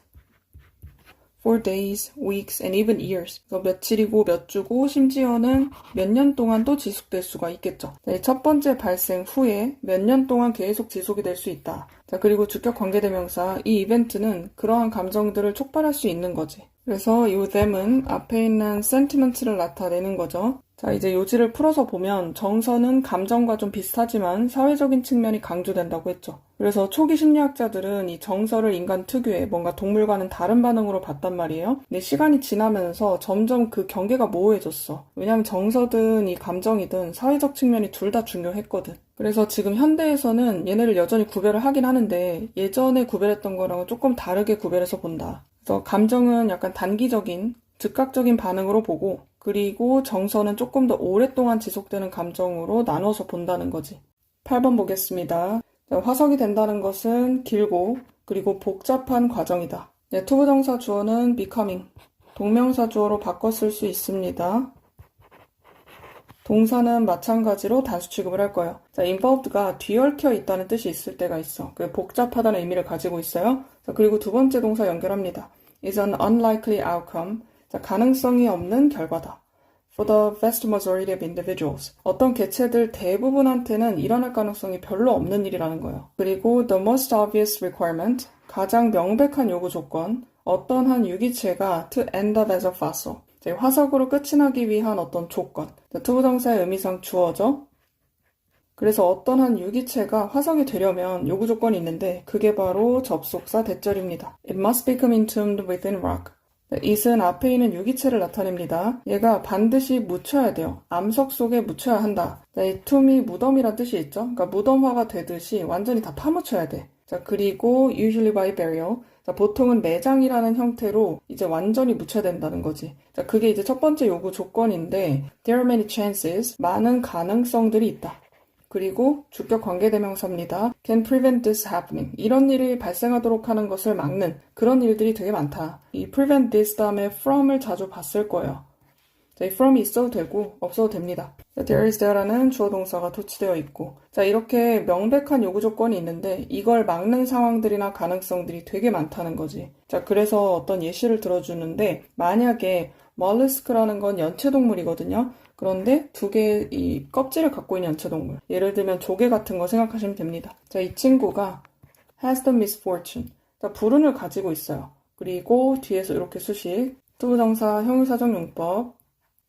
for days, weeks, and even years. 그래서 며칠이고 몇 주고 심지어는 몇 년 동안 또 지속될 수가 있겠죠. 자, 첫 번째 발생 후에 몇 년 동안 계속 지속이 될 수 있다. 자, 그리고 주격 관계대명사, 이 이벤트는 그러한 감정들을 촉발할 수 있는 거지. 그래서 이 them은 앞에 있는 sentiment를 나타내는 거죠. 자, 이제 요지를 풀어서 보면 정서는 감정과 좀 비슷하지만 사회적인 측면이 강조된다고 했죠. 그래서 초기 심리학자들은 이 정서를 인간 특유의 뭔가 동물과는 다른 반응으로 봤단 말이에요. 근데 시간이 지나면서 점점 그 경계가 모호해졌어. 왜냐하면 정서든 이 감정이든 사회적 측면이 둘 다 중요했거든. 그래서 지금 현대에서는 얘네를 여전히 구별을 하긴 하는데 예전에 구별했던 거랑은 조금 다르게 구별해서 본다. 그래서 감정은 약간 단기적인, 즉각적인 반응으로 보고 그리고 정서는 조금 더 오랫동안 지속되는 감정으로 나눠서 본다는 거지. 8번 보겠습니다. 자, 화석이 된다는 것은 길고 그리고 복잡한 과정이다. 네, 투부정사 주어는 becoming, 동명사 주어로 바꿔 쓸 수 있습니다. 동사는 마찬가지로 단수 취급을 할 거예요. 자, involved가 뒤얽혀 있다는 뜻이 있을 때가 있어. 그 복잡하다는 의미를 가지고 있어요. 자, 그리고 두 번째 동사 연결합니다. is an unlikely outcome. 자, 가능성이 없는 결과다. For the vast majority of individuals. 어떤 개체들 대부분한테는 일어날 가능성이 별로 없는 일이라는 거예요. 그리고 the most obvious requirement. 가장 명백한 요구 조건. 어떤 한 유기체가 to end up as a fossil. 자, 화석으로 끝이 나기 위한 어떤 조건. 자, 투부정사의 의미상 주어죠. 그래서 어떤 한 유기체가 화석이 되려면 요구 조건이 있는데 그게 바로 접속사 대절입니다. It must become entombed within rock. it은 앞에 있는 유기체를 나타냅니다. 얘가 반드시 묻혀야 돼요. 암석 속에 묻혀야 한다. 이 tomb이 무덤이란 뜻이 있죠. 그러니까 무덤화가 되듯이 완전히 다 파묻혀야 돼. 자, 그리고 usually by burial. 자, 보통은 매장이라는 형태로 이제 완전히 묻혀야 된다는 거지. 자, 그게 이제 첫 번째 요구 조건인데 there are many chances. 많은 가능성들이 있다. 그리고 주격 관계대명사입니다. can prevent this happening. 이런 일이 발생하도록 하는 것을 막는 그런 일들이 되게 많다. 이 prevent this 다음에 from을 자주 봤을 거예요. 자, 이 from이 있어도 되고 없어도 됩니다. 자, there is there라는 주어 동사가 도치되어 있고 자, 이렇게 명백한 요구 조건이 있는데 이걸 막는 상황들이나 가능성들이 되게 많다는 거지. 자, 그래서 어떤 예시를 들어주는데 만약에 mollusk라는 건 연체동물이거든요. 그런데 두 개의 이 껍질을 갖고 있는 연체동물. 예를 들면 조개 같은 거 생각하시면 됩니다. 자, 이 친구가 has the misfortune. 자, 불운을 가지고 있어요. 그리고 뒤에서 이렇게 수식. 투부정사 형용사적 용법.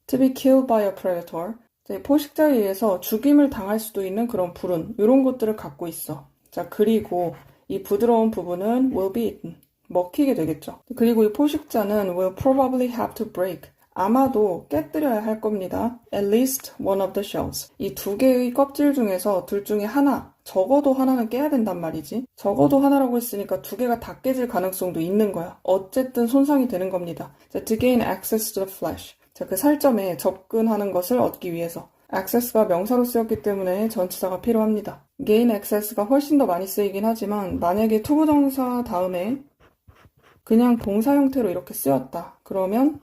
to be killed by a predator. 자, 포식자에 의해서 죽임을 당할 수도 있는 그런 불운. 이런 것들을 갖고 있어. 자, 그리고 이 부드러운 부분은 will be eaten. 먹히게 되겠죠. 그리고 이 포식자는 will probably have to break. 아마도 깨뜨려야 할 겁니다. At least one of the shells. 이 두 개의 껍질 중에서 둘 중에 하나, 적어도 하나는 깨야 된단 말이지. 적어도 하나라고 했으니까 두 개가 다 깨질 가능성도 있는 거야. 어쨌든 손상이 되는 겁니다. 자, to gain access to the flesh. 자, 그 살점에 접근하는 것을 얻기 위해서. access가 명사로 쓰였기 때문에 전치사가 필요합니다. gain access가 훨씬 더 많이 쓰이긴 하지만 만약에 투부정사 다음에 그냥 동사 형태로 이렇게 쓰였다. 그러면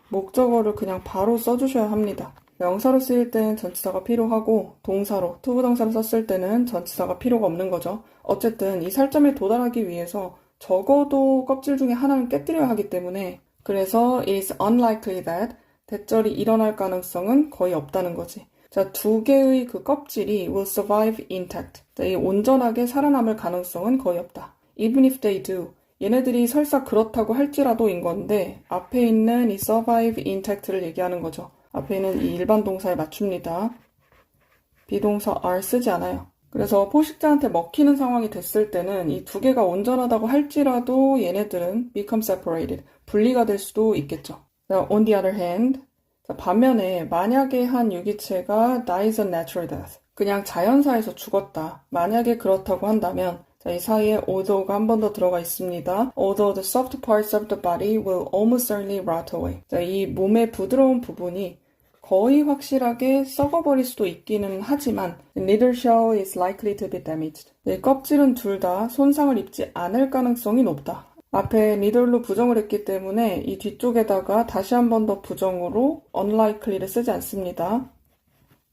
목적어를 그냥 바로 써주셔야 합니다. 명사로 쓰일 때는 전치사가 필요하고 동사로, 투부정사로 썼을 때는 전치사가 필요가 없는 거죠. 어쨌든 이 살점에 도달하기 위해서 적어도 껍질 중에 하나는 깨뜨려야 하기 때문에 그래서 it is unlikely that 대절이 일어날 가능성은 거의 없다는 거지. 자, 두 개의 그 껍질이 will survive intact. 자, 이 온전하게 살아남을 가능성은 거의 없다. Even if they do. 얘네들이 설사 그렇다고 할지라도인 건데 앞에 있는 이 survive intact를 얘기하는 거죠. 앞에 있는 이 일반 동사에 맞춥니다. 비동사 are 쓰지 않아요. 그래서 포식자한테 먹히는 상황이 됐을 때는 이 두 개가 온전하다고 할지라도 얘네들은 become separated. 분리가 될 수도 있겠죠. 자, on the other hand, 자, 반면에 만약에 한 유기체가 dies a natural death. 그냥 자연사에서 죽었다. 만약에 그렇다고 한다면 자, 이 사이에 although가 한 번 더 들어가 있습니다. Although the soft parts of the body will almost certainly rot away. 자, 이 몸의 부드러운 부분이 거의 확실하게 썩어버릴 수도 있기는 하지만 neither shell is likely to be damaged. 이 껍질은 둘 다 손상을 입지 않을 가능성이 높다. 앞에 neither로 부정을 했기 때문에 이 뒤쪽에다가 다시 한 번 더 부정으로 unlikely를 쓰지 않습니다.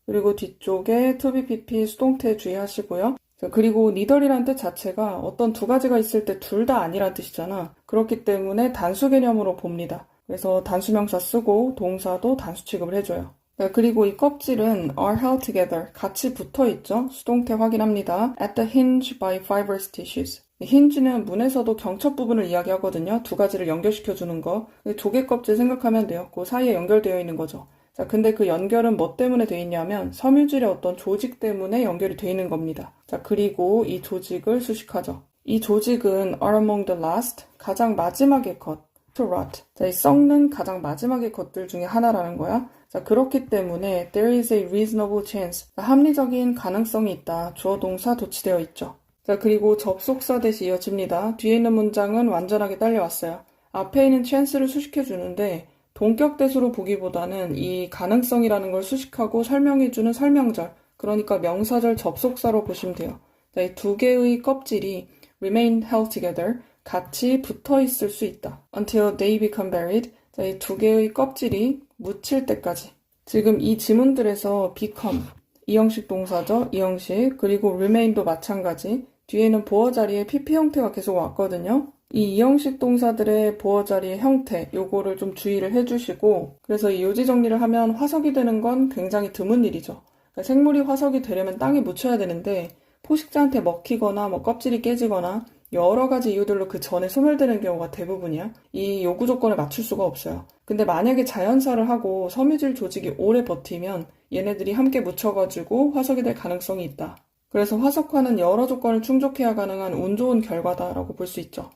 그리고 뒤쪽에 to be pp 수동태 주의하시고요. 그리고 neither이라는 뜻 자체가 어떤 두 가지가 있을 때 둘 다 아니라는 뜻이잖아. 그렇기 때문에 단수 개념으로 봅니다. 그래서 단수명사 쓰고 동사도 단수 취급을 해줘요. 그리고 이 껍질은 are held together, 같이 붙어있죠. 수동태 확인합니다. At the hinge by fibrous tissues. 힌지는 문에서도 경첩 부분을 이야기하거든요. 두 가지를 연결시켜주는 거. 조개 껍질 생각하면 돼요. 그 사이에 연결되어 있는 거죠. 자, 근데 그 연결은 뭐 때문에 돼 있냐면 섬유질의 어떤 조직 때문에 연결이 돼 있는 겁니다. 자, 그리고 이 조직을 수식하죠. 이 조직은 are among the last, 가장 마지막의 것, to rot. 자, 이 썩는 가장 마지막의 것들 중에 하나라는 거야. 자, 그렇기 때문에 there is a reasonable chance. 자, 합리적인 가능성이 있다. 주어 동사 도치되어 있죠. 자, 그리고 접속사 대시 이어집니다. 뒤에 있는 문장은 완전하게 딸려왔어요. 앞에 있는 chance를 수식해 주는데 동격대수로 보기보다는 이 가능성이라는 걸 수식하고 설명해주는 설명절, 그러니까 명사절 접속사로 보시면 돼요. 자, 이 두 개의 껍질이 remain held together, 같이 붙어 있을 수 있다. until they become buried. 자, 이 두 개의 껍질이 묻힐 때까지. 지금 이 지문들에서 become, 이 형식 동사죠. 이 형식. 그리고 remain도 마찬가지. 뒤에는 보어 자리에 pp 형태가 계속 왔거든요. 이 이형식 동사들의 보어 자리의 형태, 요거를 좀 주의를 해주시고, 그래서 이 요지 정리를 하면 화석이 되는 건 굉장히 드문 일이죠. 그러니까 생물이 화석이 되려면 땅에 묻혀야 되는데 포식자한테 먹히거나 뭐 껍질이 깨지거나 여러 가지 이유들로 그 전에 소멸되는 경우가 대부분이야. 이 요구 조건을 맞출 수가 없어요. 근데 만약에 자연사를 하고 섬유질 조직이 오래 버티면 얘네들이 함께 묻혀가지고 화석이 될 가능성이 있다. 그래서 화석화는 여러 조건을 충족해야 가능한 운 좋은 결과다라고 볼 수 있죠.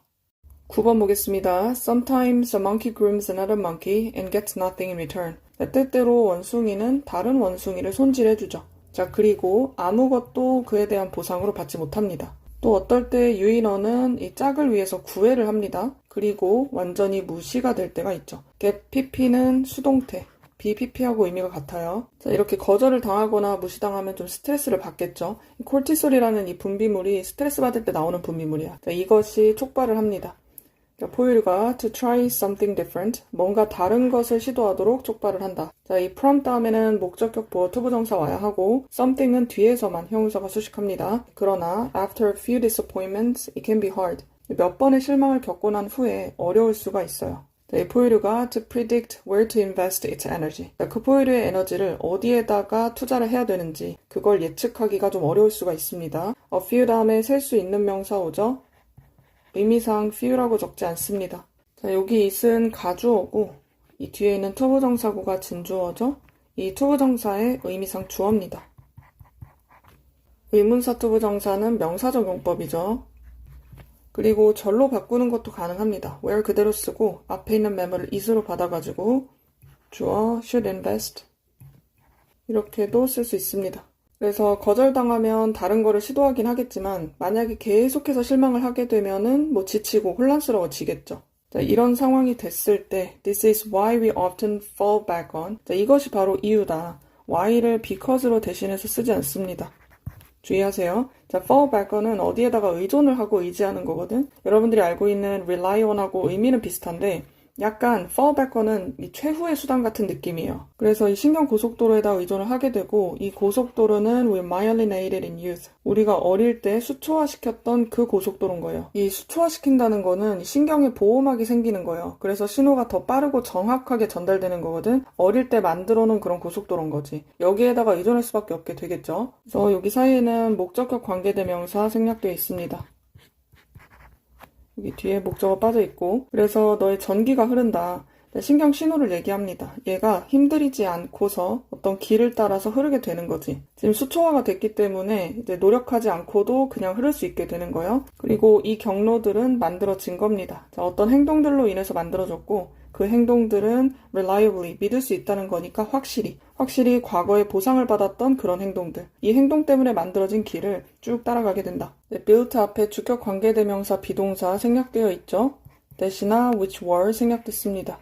9번 보겠습니다. Sometimes a monkey grooms another monkey and gets nothing in return. 때때로 원숭이는 다른 원숭이를 손질해주죠. 자, 그리고 아무것도 그에 대한 보상으로 받지 못합니다. 또 어떨 때 유인어는 이 짝을 위해서 구애를 합니다. 그리고 완전히 무시가 될 때가 있죠. get pp는 수동태, be pp하고 의미가 같아요. 자, 이렇게 거절을 당하거나 무시당하면 좀 스트레스를 받겠죠. 콜티솔이라는 이 분비물이 스트레스 받을 때 나오는 분비물이야. 자, 이것이 촉발을 합니다. 포유류가 to try something different, 뭔가 다른 것을 시도하도록 촉발을 한다. 자, 이 from 다음에는 목적격 보어 투부정사 와야 하고 something은 뒤에서만 형용사가 수식합니다. 그러나 after a few disappointments, it can be hard. 몇 번의 실망을 겪고 난 후에 어려울 수가 있어요. 자, 이 포유류가 to predict where to invest its energy. 자, 그 포유류의 에너지를 어디에다가 투자를 해야 되는지 그걸 예측하기가 좀 어려울 수가 있습니다. a few 다음에 셀 수 있는 명사 오죠. 의미상 few라고 적지 않습니다. 자, 여기 it은 가주어고 이 뒤에 있는 투부정사구가 진주어죠. 이 투부정사의 의미상 주어입니다. 의문사 투부정사는 명사적 용법이죠. 그리고 절로 바꾸는 것도 가능합니다. where 그대로 쓰고 앞에 있는 메모를 it으로 받아가지고 주어 should invest 이렇게도 쓸 수 있습니다. 그래서 거절당하면 다른 거를 시도하긴 하겠지만 만약에 계속해서 실망을 하게 되면은 뭐 지치고 혼란스러워지겠죠. 자, 이런 상황이 됐을 때 This is why we often fall back on. 자, 이것이 바로 이유다. why를 because로 대신해서 쓰지 않습니다. 주의하세요. 자, fall back on은 어디에다가 의존을 하고 의지하는 거거든. 여러분들이 알고 있는 rely on하고 의미는 비슷한데 약간 fall back on은 이 최후의 수단 같은 느낌이에요. 그래서 이 신경 고속도로에다 의존을 하게 되고 이 고속도로는 we myelinated in youth. 우리가 어릴 때 수초화시켰던 그 고속도로인 거예요. 이 수초화시킨다는 거는 신경에 보호막이 생기는 거예요. 그래서 신호가 더 빠르고 정확하게 전달되는 거거든. 어릴 때 만들어 놓은 그런 고속도로인 거지. 여기에다가 의존할 수밖에 없게 되겠죠. 그래서 여기 사이에는 목적격 관계대명사 생략되어 있습니다. 여기 뒤에 목적어 빠져있고 그래서 너의 전기가 흐른다. 신경 신호를 얘기합니다. 얘가 힘들이지 않고서 어떤 길을 따라서 흐르게 되는 거지. 지금 수초화가 됐기 때문에 이제 노력하지 않고도 그냥 흐를 수 있게 되는 거예요. 그리고 이 경로들은 만들어진 겁니다. 자, 어떤 행동들로 인해서 만들어졌고 그 행동들은 reliably, 믿을 수 있다는 거니까 확실히 과거에 보상을 받았던 그런 행동들. 이 행동 때문에 만들어진 길을 쭉 따라가게 된다. built 앞에 주격 관계대명사 비동사 생략되어 있죠. 대신나 which were 생략됐습니다.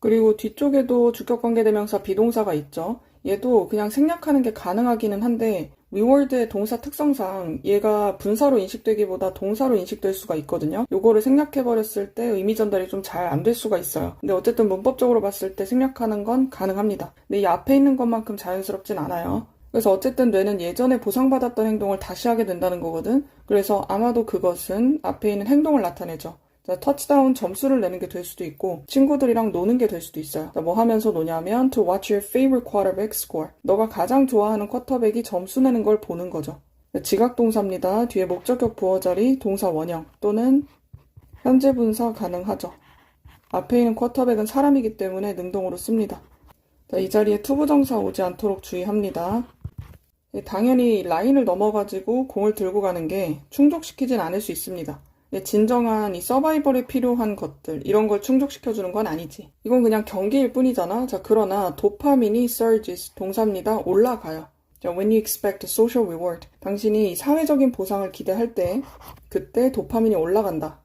그리고 뒤쪽에도 주격 관계대명사 비동사가 있죠. 얘도 그냥 생략하는 게 가능하기는 한데 위워드의 동사 특성상 얘가 분사로 인식되기보다 동사로 인식될 수가 있거든요. 요거를 생략해버렸을 때 의미 전달이 좀 잘 안 될 수가 있어요. 근데 어쨌든 문법적으로 봤을 때 생략하는 건 가능합니다. 근데 이 앞에 있는 것만큼 자연스럽진 않아요. 그래서 어쨌든 뇌는 예전에 보상받았던 행동을 다시 하게 된다는 거거든. 그래서 아마도 그것은 앞에 있는 행동을 나타내죠. 자, 터치다운 점수를 내는 게 될 수도 있고 친구들이랑 노는 게 될 수도 있어요. 자, 뭐 하면서 노냐면 to watch your favorite quarterback score. 너가 가장 좋아하는 쿼터백이 점수 내는 걸 보는 거죠. 자, 지각동사입니다. 뒤에 목적격 부어 자리 동사 원형 또는 현재 분사 가능하죠. 앞에 있는 쿼터백은 사람이기 때문에 능동으로 씁니다. 자, 이 자리에 투부정사 오지 않도록 주의합니다. 당연히 라인을 넘어가지고 공을 들고 가는 게 충족시키진 않을 수 있습니다. 진정한 이 서바이벌에 필요한 것들 이런 걸 충족시켜주는 건 아니지. 이건 그냥 경기일 뿐이잖아. 자, 그러나 도파민이 surges 동사입니다. 올라가요. 자, when you expect a social reward 당신이 이 사회적인 보상을 기대할 때 그때 도파민이 올라간다.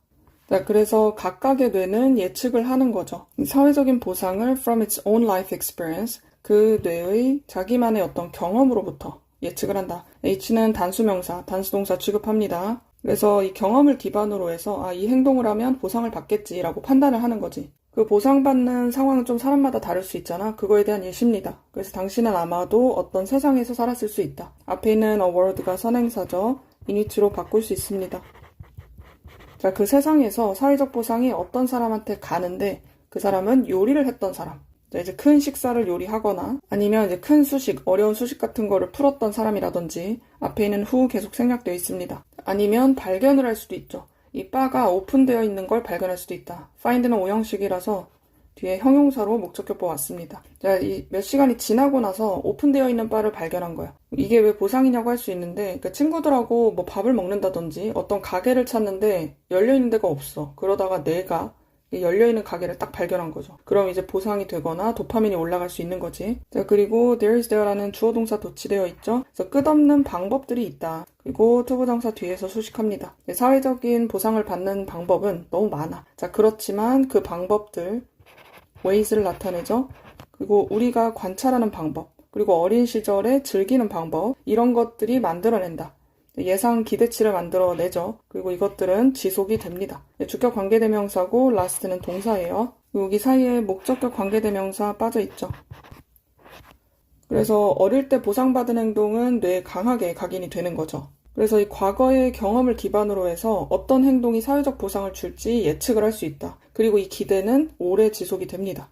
자, 그래서 각각의 뇌는 예측을 하는 거죠. 사회적인 보상을 from its own life experience 그 뇌의 자기만의 어떤 경험으로부터 예측을 한다. H는 단수명사, 단수동사 취급합니다. 그래서 이 경험을 기반으로 해서 이 행동을 하면 보상을 받겠지라고 판단을 하는 거지. 그 보상받는 상황은 좀 사람마다 다를 수 있잖아. 그거에 대한 예시입니다. 그래서 당신은 아마도 어떤 세상에서 살았을 수 있다. 앞에 있는 a word가 선행사죠. 이니트로 바꿀 수 있습니다. 자, 그 세상에서 사회적 보상이 어떤 사람한테 가는데 그 사람은 요리를 했던 사람. 자, 이제 큰 식사를 요리하거나 아니면 이제 큰 수식, 어려운 수식 같은 거를 풀었던 사람이라든지 앞에 있는 who 계속 생략되어 있습니다. 아니면 발견을 할 수도 있죠. 이 바가 오픈되어 있는 걸 발견할 수도 있다. find는 오형식이라서 뒤에 형용사로 목적격 왔습니다. 자, 이 몇 시간이 지나고 나서 오픈되어 있는 바를 발견한 거야. 이게 왜 보상이냐고 할 수 있는데 그러니까 친구들하고 뭐 밥을 먹는다든지 어떤 가게를 찾는데 열려있는 데가 없어. 그러다가 내가 열려있는 가게를 딱 발견한 거죠. 그럼 이제 보상이 되거나 도파민이 올라갈 수 있는 거지. 자, 그리고 there is there라는 주어 동사 도치되어 있죠. 그래서 끝없는 방법들이 있다. 그리고 투부정사 뒤에서 수식합니다. 사회적인 보상을 받는 방법은 너무 많아. 자, 그렇지만 그 방법들, ways를 나타내죠. 그리고 우리가 관찰하는 방법, 그리고 어린 시절에 즐기는 방법, 이런 것들이 만들어낸다. 예상 기대치를 만들어내죠. 그리고 이것들은 지속이 됩니다. 주격 관계대명사고 last는 동사예요. 여기 사이에 목적격 관계대명사 빠져있죠. 그래서 어릴 때 보상받은 행동은 뇌에 강하게 각인이 되는 거죠. 그래서 이 과거의 경험을 기반으로 해서 어떤 행동이 사회적 보상을 줄지 예측을 할 수 있다. 그리고 이 기대는 오래 지속이 됩니다.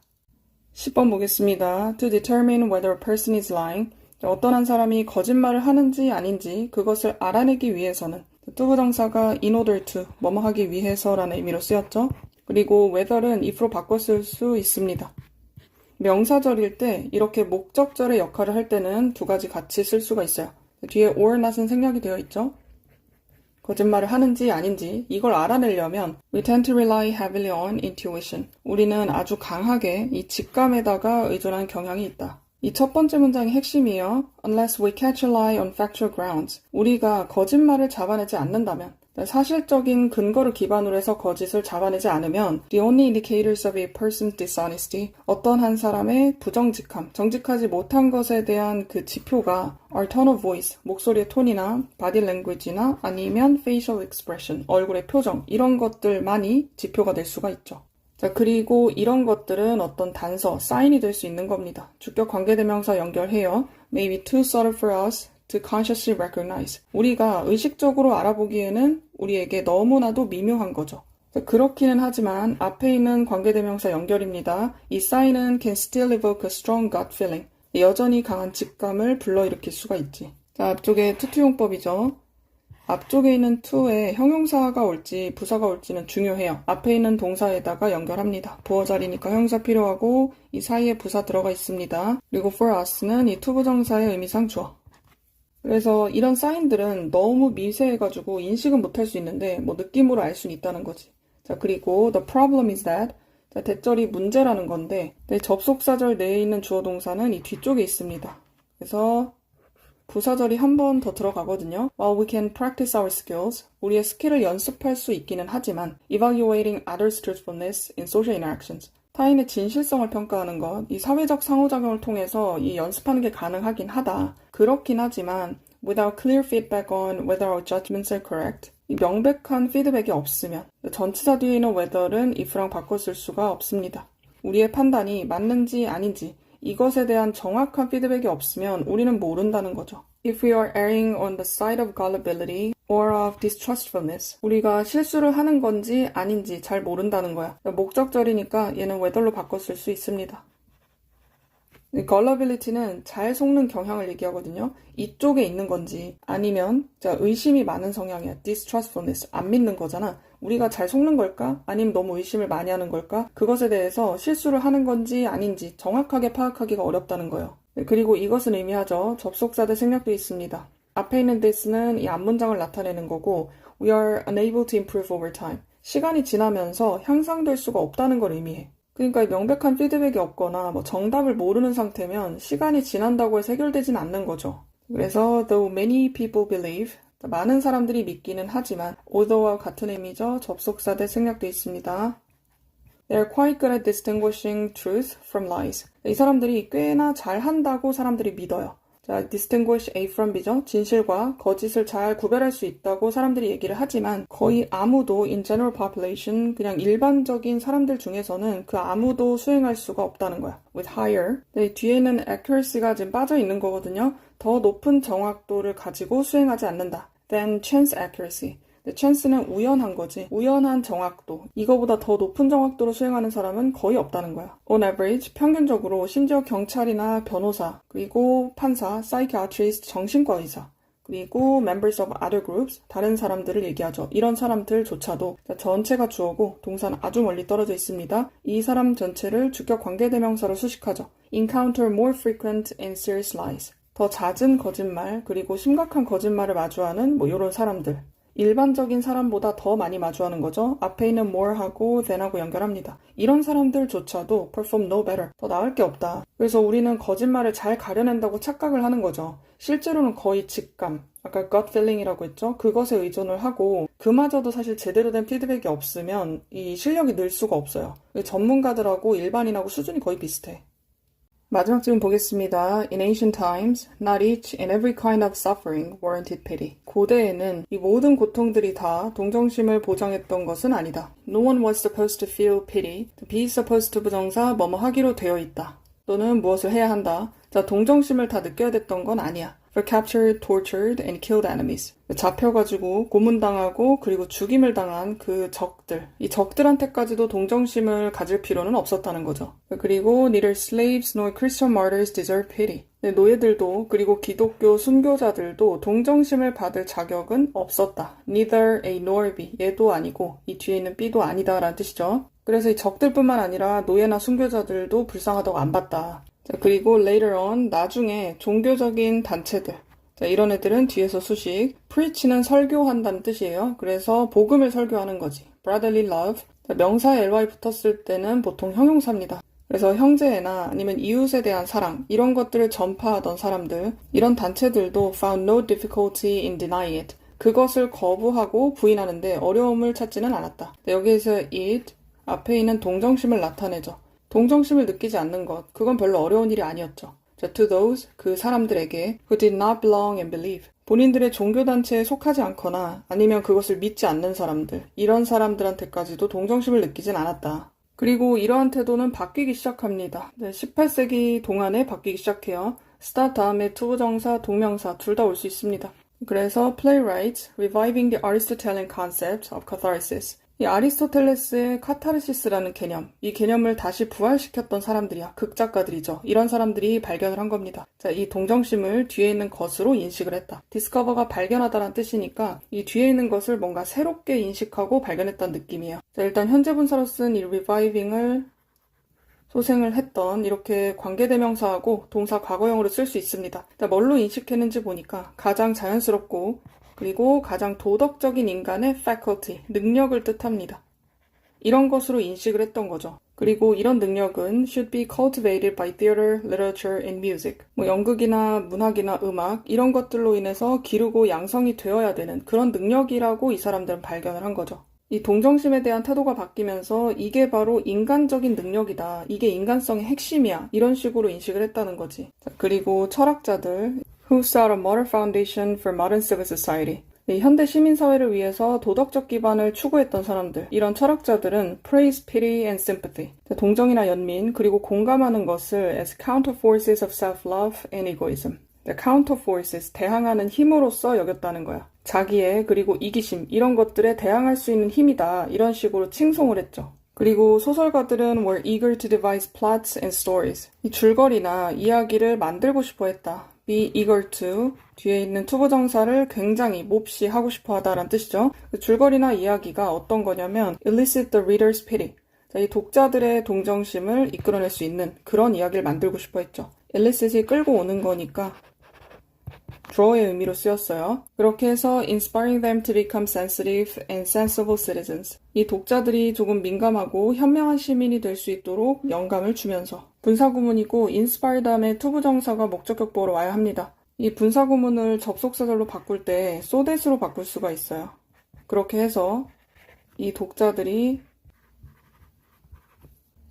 10번 보겠습니다. To determine whether a person is lying. 어떤 한 사람이 거짓말을 하는지 아닌지 그것을 알아내기 위해서는 투부정사가 in order to, 뭐뭐 하기 위해서라는 의미로 쓰였죠. 그리고 whether는 if로 바꿔 쓸 수 있습니다. 명사절일 때 이렇게 목적절의 역할을 할 때는 두 가지 같이 쓸 수가 있어요. 뒤에 or not은 생략이 되어 있죠. 거짓말을 하는지 아닌지 이걸 알아내려면 we tend to rely heavily on intuition. 우리는 아주 강하게 이 직감에다가 의존하는 경향이 있다. 이 첫 번째 문장의 핵심이에요. Unless we catch a lie on factual grounds. 우리가 거짓말을 잡아내지 않는다면, 사실적인 근거를 기반으로 해서 거짓을 잡아내지 않으면 the only indicators of a person's dishonesty, 어떤 한 사람의 부정직함, 정직하지 못한 것에 대한 그 지표가 our tone of voice, 목소리의 톤이나 body language나 아니면 facial expression, 얼굴의 표정, 이런 것들만이 지표가 될 수가 있죠. 자, 그리고 이런 것들은 어떤 단서, 사인이 될 수 있는 겁니다. 주격 관계대명사 연결해요. Maybe too subtle for us to consciously recognize. 우리가 의식적으로 알아보기에는 우리에게 너무나도 미묘한 거죠. 자, 그렇기는 하지만 앞에 있는 관계대명사 연결입니다. 이 사인은 can still evoke a strong gut feeling. 여전히 강한 직감을 불러일으킬 수가 있지. 자, 앞쪽에 투투용법이죠. 앞쪽에 있는 to에 형용사가 올지 부사가 올지는 중요해요. 앞에 있는 동사에다가 연결합니다. 보어 자리니까 형용사 필요하고 이 사이에 부사 들어가 있습니다. 그리고 for us는 이 투부정사의 의미상 주어. 그래서 이런 사인들은 너무 미세해가지고 인식은 못할 수 있는데 뭐 느낌으로 알 수는 있다는 거지. 자, 그리고 the problem is that, 자, 대절이 문제라는 건데 접속사절 내에 있는 주어 동사는 이 뒤쪽에 있습니다. 그래서 부사절이 한 번 더 들어가거든요. While we can practice our skills, 우리의 스킬을 연습할 수 있기는 하지만 evaluating others' truthfulness in social interactions, 타인의 진실성을 평가하는 것, 이 사회적 상호작용을 통해서 이 연습하는 게 가능하긴 하다. 그렇긴 하지만 without clear feedback on whether our judgments are correct, 이 명백한 피드백이 없으면 전치사 뒤에 있는 whether는 if랑 바꿔 쓸 수가 없습니다. 우리의 판단이 맞는지 아닌지 이것에 대한 정확한 피드백이 없으면 우리는 모른다는 거죠. If we are erring on the side of gullibility or of distrustfulness, 우리가 실수를 하는 건지 아닌지 잘 모른다는 거야. 목적절이니까 얘는 whether로 바꿔 쓸 수 있습니다. gullibility는 잘 속는 경향을 얘기하거든요. 이쪽에 있는 건지 아니면 의심이 많은 성향이야. distrustfulness, 안 믿는 거잖아. 우리가 잘 속는 걸까? 아니면 너무 의심을 많이 하는 걸까? 그것에 대해서 실수를 하는 건지 아닌지 정확하게 파악하기가 어렵다는 거예요. 그리고 이것은 의미하죠. 접속사들 생략되어 있습니다. 앞에 있는 this는 이 앞문장을 나타내는 거고 we are unable to improve over time. 시간이 지나면서 향상될 수가 없다는 걸 의미해. 그러니까 명백한 피드백이 없거나 정답을 모르는 상태면 시간이 지난다고 해서 해결되진 않는 거죠. 그래서 though many people believe, 많은 사람들이 믿기는 하지만 although와 같은 의미죠. 접속사들 생략되어 있습니다. They're quite good at distinguishing truth from lies. 이 사람들이 꽤나 잘한다고 사람들이 믿어요. 자, distinguish A from B죠. 진실과 거짓을 잘 구별할 수 있다고 사람들이 얘기를 하지만 거의 아무도 in general population, 그냥 일반적인 사람들 중에서는 그 아무도 수행할 수가 없다는 거야. With higher, 뒤에는 accuracy가 지금 빠져 있는 거거든요. 더 높은 정확도를 가지고 수행하지 않는다. Than chance accuracy. chance는 우연한 거지. 우연한 정확도. 이거보다 더 높은 정확도로 수행하는 사람은 거의 없다는 거야. On average, 평균적으로 심지어 경찰이나 변호사, 그리고 판사, psychiatrist, 정신과 의사, 그리고 members of other groups, 다른 사람들을 얘기하죠. 이런 사람들조차도 전체가 주어고 동사는 아주 멀리 떨어져 있습니다. 이 사람 전체를 주격 관계대명사로 수식하죠. Encounter more frequent and serious lies. 더 잦은 거짓말, 그리고 심각한 거짓말을 마주하는 이런 사람들. 일반적인 사람보다 더 많이 마주하는 거죠. 앞에 있는 more하고 than하고 연결합니다. 이런 사람들조차도 perform no better, 더 나을 게 없다. 그래서 우리는 거짓말을 잘 가려낸다고 착각을 하는 거죠. 실제로는 거의 직감, 아까 gut feeling이라고 했죠. 그것에 의존을 하고 그마저도 사실 제대로 된 피드백이 없으면 이 실력이 늘 수가 없어요. 전문가들하고 일반인하고 수준이 거의 비슷해. 마지막 질문 보겠습니다. In ancient times, not each and every kind of suffering warranted pity. 고대에는 이 모든 고통들이 다 동정심을 보장했던 것은 아니다. No one was supposed to feel pity. be supposed to 부정사 뭐뭐 하기로 되어 있다. 또는 무엇을 해야 한다. 자, 동정심을 다 느껴야 됐던 건 아니야. For captured, tortured, and killed enemies. 잡혀가지고 고문당하고 그리고 죽임을 당한 그 적들. 이 적들한테까지도 동정심을 가질 필요는 없었다는 거죠. 그리고 neither slaves nor Christian martyrs deserve pity. 노예들도 그리고 기독교 순교자들도 동정심을 받을 자격은 없었다. Neither A nor B. 얘도 아니고 이 뒤에 있는 B도 아니다 라는 뜻이죠. 그래서 이 적들뿐만 아니라 노예나 순교자들도 불쌍하다고 안 봤다. 자, 그리고 later on, 나중에 종교적인 단체들. 자, 이런 애들은 뒤에서 수식. preach는 설교한다는 뜻이에요. 그래서 복음을 설교하는 거지. brotherly love. 자, 명사에 ly 붙었을 때는 보통 형용사입니다. 그래서 형제나 아니면 이웃에 대한 사랑, 이런 것들을 전파하던 사람들, 이런 단체들도 found no difficulty in denying it. 그것을 거부하고 부인하는데 어려움을 찾지는 않았다. 자, 여기에서 it, 앞에 있는 동정심을 나타내죠. 동정심을 느끼지 않는 것, 그건 별로 어려운 일이 아니었죠. 자, to those, 그 사람들에게 who did not belong and believe. 본인들의 종교단체에 속하지 않거나 아니면 그것을 믿지 않는 사람들, 이런 사람들한테까지도 동정심을 느끼진 않았다. 그리고 이러한 태도는 바뀌기 시작합니다. 네, 18세기 동안에 바뀌기 시작해요. start 다음에 투부정사, 동명사 둘 다 올 수 있습니다. 그래서 playwrights reviving the Aristotelian concept of catharsis. 이 아리스토텔레스의 카타르시스라는 개념, 이 개념을 다시 부활시켰던 사람들이야. 극작가들이죠. 이런 사람들이 발견을 한 겁니다. 자, 이 동정심을 뒤에 있는 것으로 인식을 했다. 디스커버가 발견하다라는 뜻이니까 이 뒤에 있는 것을 뭔가 새롭게 인식하고 발견했다는 느낌이에요. 자, 일단 현재 분사로 쓴 이 reviving을 소생을 했던 이렇게 관계대명사하고 동사 과거형으로 쓸 수 있습니다. 자, 뭘로 인식했는지 보니까 가장 자연스럽고 그리고 가장 도덕적인 인간의 faculty, 능력을 뜻합니다. 이런 것으로 인식을 했던 거죠. 그리고 이런 능력은 should be cultivated by theater, literature, and music. 연극이나 문학이나 음악 이런 것들로 인해서 기르고 양성이 되어야 되는 그런 능력이라고 이 사람들은 발견을 한 거죠. 이 동정심에 대한 태도가 바뀌면서 이게 바로 인간적인 능력이다. 이게 인간성의 핵심이야. 이런 식으로 인식을 했다는 거지. 자, 그리고 철학자들 Who sought a moral foundation for modern civil society. 현대 시민사회를 위해서 도덕적 기반을 추구했던 사람들, 이런 철학자들은 praise, pity, and sympathy. 동정이나 연민, 그리고 공감하는 것을 as counterforces of self-love and egoism. counterforces, 대항하는 힘으로써 여겼다는 거야. 자기의 그리고 이기심, 이런 것들에 대항할 수 있는 힘이다. 이런 식으로 칭송을 했죠. 그리고 소설가들은 were eager to devise plots and stories. 이 줄거리나 이야기를 만들고 싶어 했다. be eager to 뒤에 있는 투부정사를 굉장히 몹시 하고 싶어 하다라는 뜻이죠. 그 줄거리나 이야기가 어떤 거냐면 elicit the reader's pity. 자, 이 독자들의 동정심을 이끌어낼 수 있는 그런 이야기를 만들고 싶어 했죠. elicit이 끌고 오는 거니까 draw의 의미로 쓰였어요. 그렇게 해서 inspiring them to become sensitive and sensible citizens. 이 독자들이 조금 민감하고 현명한 시민이 될 수 있도록 영감을 주면서 분사구문이고 inspire 다음에 투부정사가 목적격보로 와야 합니다. 이 분사구문을 접속사절로 바꿀 때 so that으로 바꿀 수가 있어요. 그렇게 해서 이 독자들이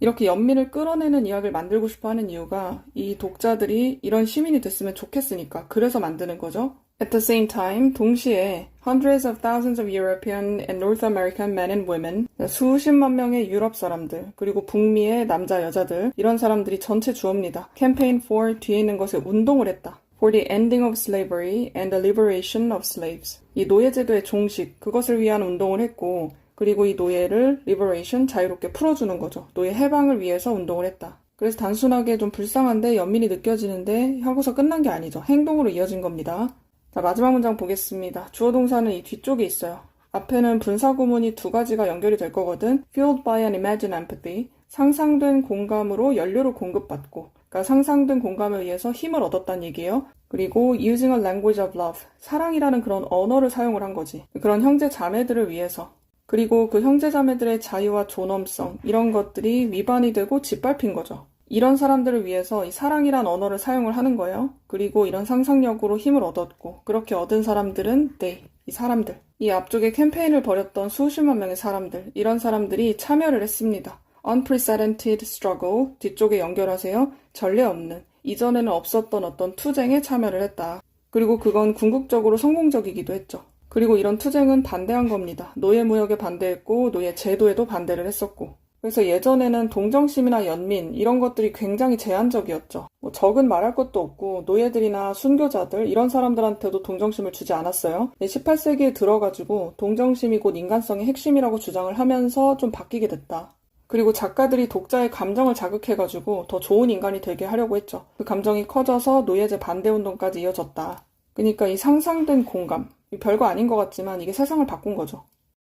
이렇게 연민을 끌어내는 이야기를 만들고 싶어 하는 이유가 이 독자들이 이런 시민이 됐으면 좋겠으니까 그래서 만드는 거죠. At the same time, 동시에 hundreds of thousands of European and North American men and women, 수십만 명의 유럽 사람들, 그리고 북미의 남자, 여자들, 이런 사람들이 전체 주어입니다. campaign for 뒤에 있는 것에 운동을 했다. for the ending of slavery and the liberation of slaves. 이 노예제도의 종식, 그것을 위한 운동을 했고 그리고 이 노예를 liberation, 자유롭게 풀어주는 거죠. 노예 해방을 위해서 운동을 했다. 그래서 단순하게 좀 불쌍한데 연민이 느껴지는데 하고서 끝난 게 아니죠. 행동으로 이어진 겁니다. 자, 마지막 문장 보겠습니다. 주어 동사는 이 뒤쪽에 있어요. 앞에는 분사구문이 두 가지가 연결이 될 거거든. Fueled by an imagined empathy. 상상된 공감으로 연료를 공급받고. 그러니까 상상된 공감에 의해서 힘을 얻었다는 얘기예요. 그리고 using a language of love. 사랑이라는 그런 언어를 사용을 한 거지. 그런 형제 자매들을 위해서. 그리고 그 형제 자매들의 자유와 존엄성, 이런 것들이 위반이 되고 짓밟힌 거죠. 이런 사람들을 위해서 이 사랑이란 언어를 사용을 하는 거예요. 그리고 이런 상상력으로 힘을 얻었고, 그렇게 얻은 사람들은 they, 이 사람들. 이 앞쪽에 캠페인을 벌였던 수십만 명의 사람들, 이런 사람들이 참여를 했습니다. unprecedented struggle, 뒤쪽에 연결하세요. 전례 없는, 이전에는 없었던 어떤 투쟁에 참여를 했다. 그리고 그건 궁극적으로 성공적이기도 했죠. 그리고 이런 투쟁은 반대한 겁니다. 노예무역에 반대했고 노예 제도에도 반대를 했었고. 그래서 예전에는 동정심이나 연민 이런 것들이 굉장히 제한적이었죠. 적은 말할 것도 없고 노예들이나 순교자들 이런 사람들한테도 동정심을 주지 않았어요. 18세기에 들어가지고 동정심이 곧 인간성의 핵심이라고 주장을 하면서 좀 바뀌게 됐다. 그리고 작가들이 독자의 감정을 자극해가지고 더 좋은 인간이 되게 하려고 했죠. 그 감정이 커져서 노예제 반대운동까지 이어졌다. 그러니까 이 상상된 공감, 별거 아닌 것 같지만 이게 세상을 바꾼 거죠.